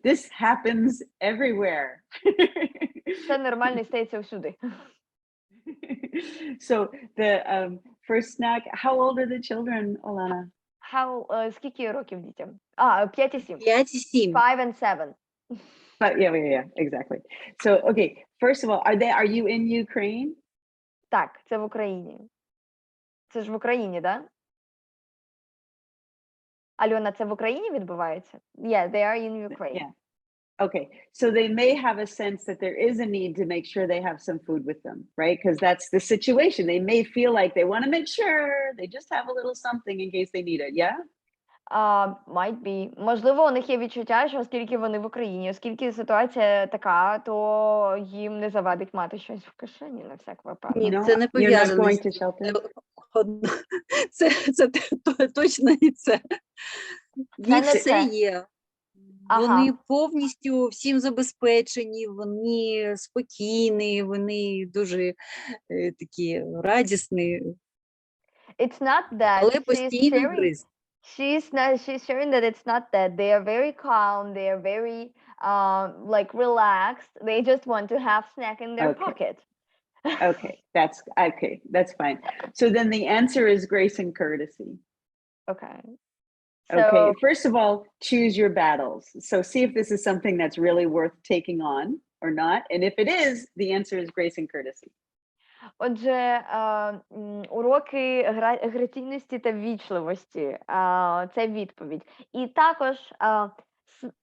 This happens everywhere. Це нормально, стається всюди. So the first snack, how old are the children, Olana? Скільки років дітям? 5 і 7. 5 і 7. 5 and 7. But yeah, exactly. So, okay, first of all, are you in Ukraine? Так, це в Україні. Це ж в Україні, да? Альона, це в Україні відбувається? Yeah, they are in Ukraine. Yeah. Okay, so they may have a sense that there is a need to make sure they have some food with them, right? Because that's the situation. They may feel like they want to make sure they just have a little something in case they need it, yeah? Might be. Можливо, у них є відчуття, що оскільки вони в Україні, оскільки ситуація така, то їм не завадить мати щось в кишені на всяк випадок. Ні, No, це не you're not пов'язано going з to shelter? це точно і це. В них не все це. є. Вони повністю всім забезпечені, вони спокійні, вони дуже такі радісні, It's not that. але постійно гриз. She's sharing that it's not that. They are very calm, they are very like relaxed. They just want to have snack in their pocket. Okay, that's fine. So then the answer is grace and courtesy. Okay. Okay, first of all, choose your battles. So see if this is something that's really worth taking on or not. And if it is, the answer is grace and courtesy. Отже, уроки граційності та ввічливості – це відповідь. І також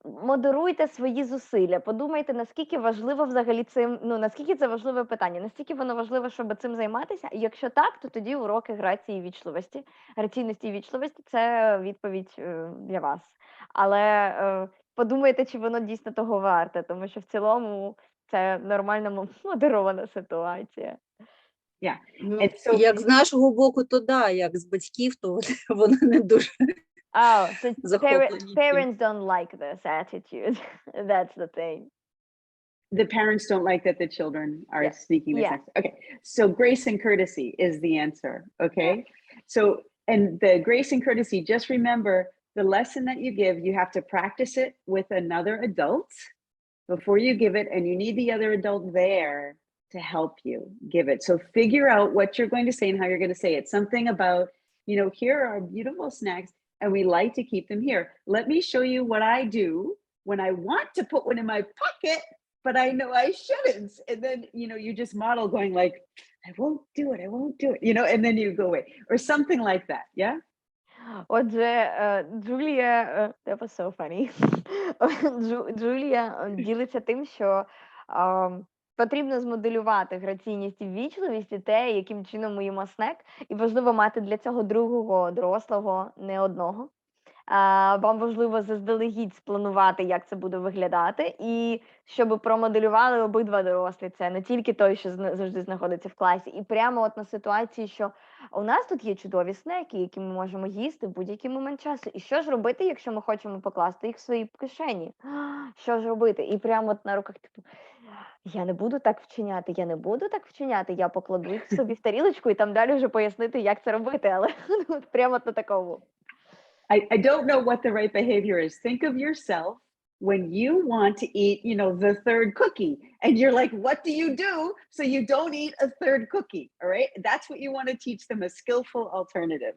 модеруйте свої зусилля. Подумайте, наскільки важливо взагалі наскільки це важливе питання, наскільки воно важливо, щоб цим займатися. І якщо так, то тоді уроки граційності і ввічливості – це відповідь для вас. Але подумайте, чи воно дійсно того варте, тому що в цілому це нормально модерована ситуація. Yeah. So, як з нашого боку, то да, як з батьків, то вони не дуже захоплені. Parents don't like this attitude. That's the thing. The parents don't like that the children are sneaking this. Okay, so grace and courtesy is the answer, okay? So, and the grace and courtesy, just remember the lesson that you give, you have to practice it with another adult before you give it, and you need the other adult there to help you give it. So figure out what you're going to say and how you're going to say it. Something about, here are beautiful snacks and we like to keep them here. Let me show you what I do when I want to put one in my pocket, but I know I shouldn't. And then, you just model going like, I won't do it, and then you go away or something like that. Yeah. Отже, Джулія, that was so funny. Джулія ділиться тим, що потрібно змоделювати граційність і ввічливість і те, яким чином ми їмо снек, і важливо мати для цього другого, дорослого, не одного. Вам важливо заздалегідь спланувати, як це буде виглядати, і щоб промоделювали обидва дорослі. Це не тільки той, що завжди знаходиться в класі. І прямо от на ситуації, що у нас тут є чудові снеки, які ми можемо їсти в будь-який момент часу. І що ж робити, якщо ми хочемо покласти їх в свої кишені? Що ж робити? І прямо от на руках, типу, я не буду так вчиняти, я не буду так вчиняти, я покладу їх собі в тарілочку і там далі вже пояснити, як це робити, але прямо от на такому. I don't know what the right behavior is. Think of yourself when you want to eat, you know, the third cookie, and you're like, what do you do so you don't eat a third cookie? All right. That's what you want to teach them, a skillful alternative.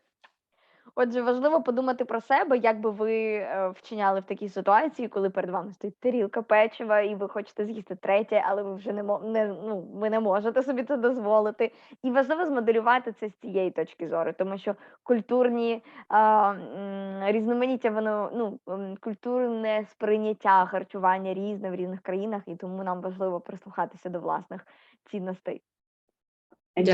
Отже, важливо подумати про себе, як би ви вчиняли в такій ситуації, коли перед вами стоїть тарілка печива, і ви хочете з'їсти третє, але ви вже ви не можете собі це дозволити. І важливо змоделювати це з цієї точки зору, тому що культурні різноманіття, культурне сприйняття харчування різне в різних країнах, і тому нам важливо прислухатися до власних цінностей. And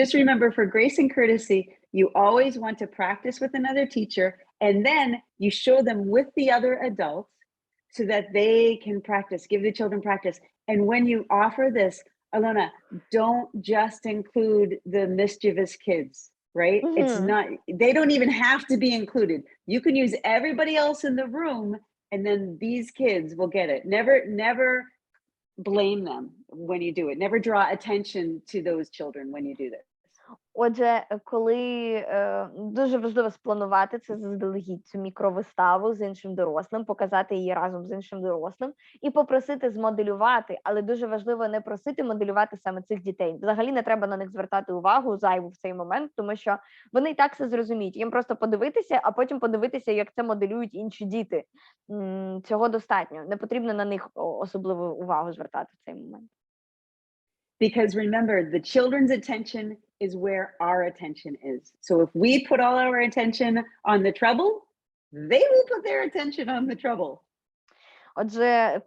just remember for grace and courtesy, you always want to practice with another teacher, and then you show them with the other adults so that they can practice, give the children practice. And when you offer this, Alona, don't just include the mischievous kids, right? Mm-hmm. It's not, they don't even have to be included. You can use everybody else in the room, and then these kids will get it. Never blame them when you do it. Never draw attention to those children when you do this. Отже, коли дуже важливо спланувати це заздалегідь, цю мікровиставу з іншим дорослим, показати її разом з іншим дорослим і попросити змоделювати, але дуже важливо не просити моделювати саме цих дітей. Взагалі не треба на них звертати увагу зайву в цей момент, тому що вони і так все зрозуміють. Їм просто подивитися, а потім подивитися, як це моделюють інші діти. Цього достатньо. Не потрібно на них особливу увагу звертати в цей момент. Because remember, the children's attention is where our attention is. So if we put all our attention on the trouble, they will put their attention on the trouble. Отже,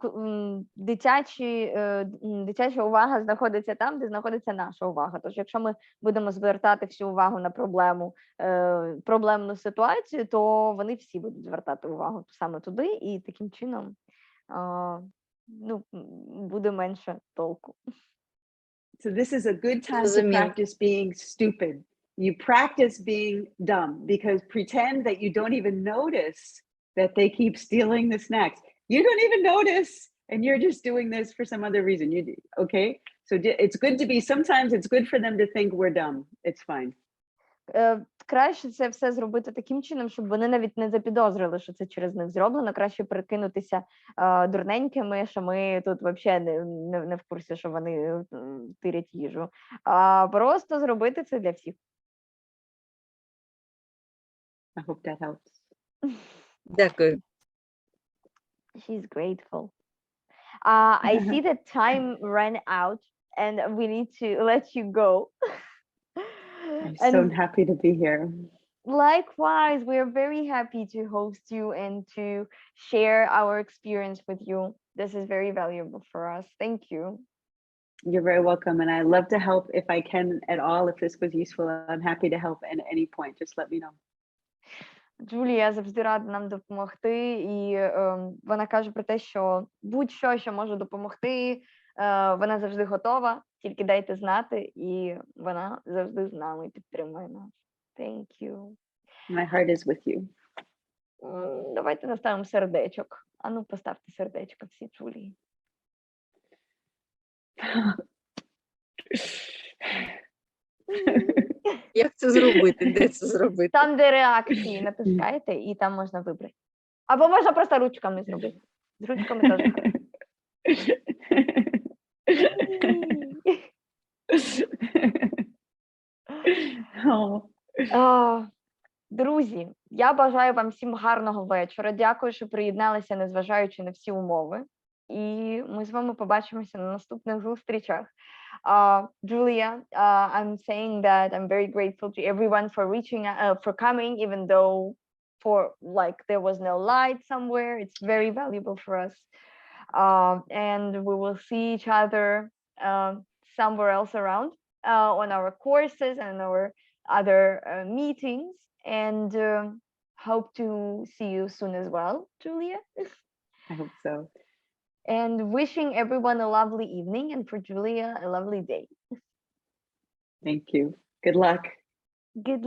дитяча увага знаходиться там, де знаходиться наша увага. Тож, якщо ми будемо звертати всю увагу на проблемну ситуацію, то вони всі будуть звертати увагу саме туди, і таким чином буде менше толку. So this is a good time to practice being stupid. You practice being dumb, because pretend that you don't even notice that they keep stealing the snacks. You don't even notice, and you're just doing this for some other reason. Okay? So it's good to be, sometimes it's good for them to think we're dumb. It's fine. Краще це все зробити таким чином, щоб вони навіть не запідозрили, що це через них зроблено. Краще прикинутися дурненькими, що ми тут взагалі не в курсі, що вони тирять їжу. А просто зробити це для всіх. I hope that helps. Дякую. She's grateful. I see that time ran out and we need to let you go. I'm so happy to be here. Likewise, we are very happy to host you and to share our experience with you. This is very valuable for us. Thank you. You're very welcome. And I love to help if I can at all. If this was useful, I'm happy to help at any point. Just let me know. Джулія завжди рада нам допомогти, і вона каже про те, що будь-що, що може допомогти, вона завжди готова, тільки дайте знати, і вона завжди з нами підтримує нас. Thank you. My heart is with you. Давайте наставимо сердечок. Ану, поставте сердечко всі Джулії. Як це зробити? Де це зробити? Там, де реакції, натискаєте, і там можна вибрати. Або можна просто ручками зробити. З ручками теж хорошо. Друзі, я бажаю вам всім гарного вечора. Дякую, що приєдналися, незважаючи на всі умови. І ми з вами побачимося на наступних зустрічах. Julia, I'm saying that I'm very grateful to everyone for for coming, even though there was no light somewhere. It's very valuable for us. And we will see each other somewhere else around on our courses and our other meetings. and hope to see you soon as well, Julia. I hope so. And wishing everyone a lovely evening, and for Julia, a lovely day. Thank you. Good luck. Good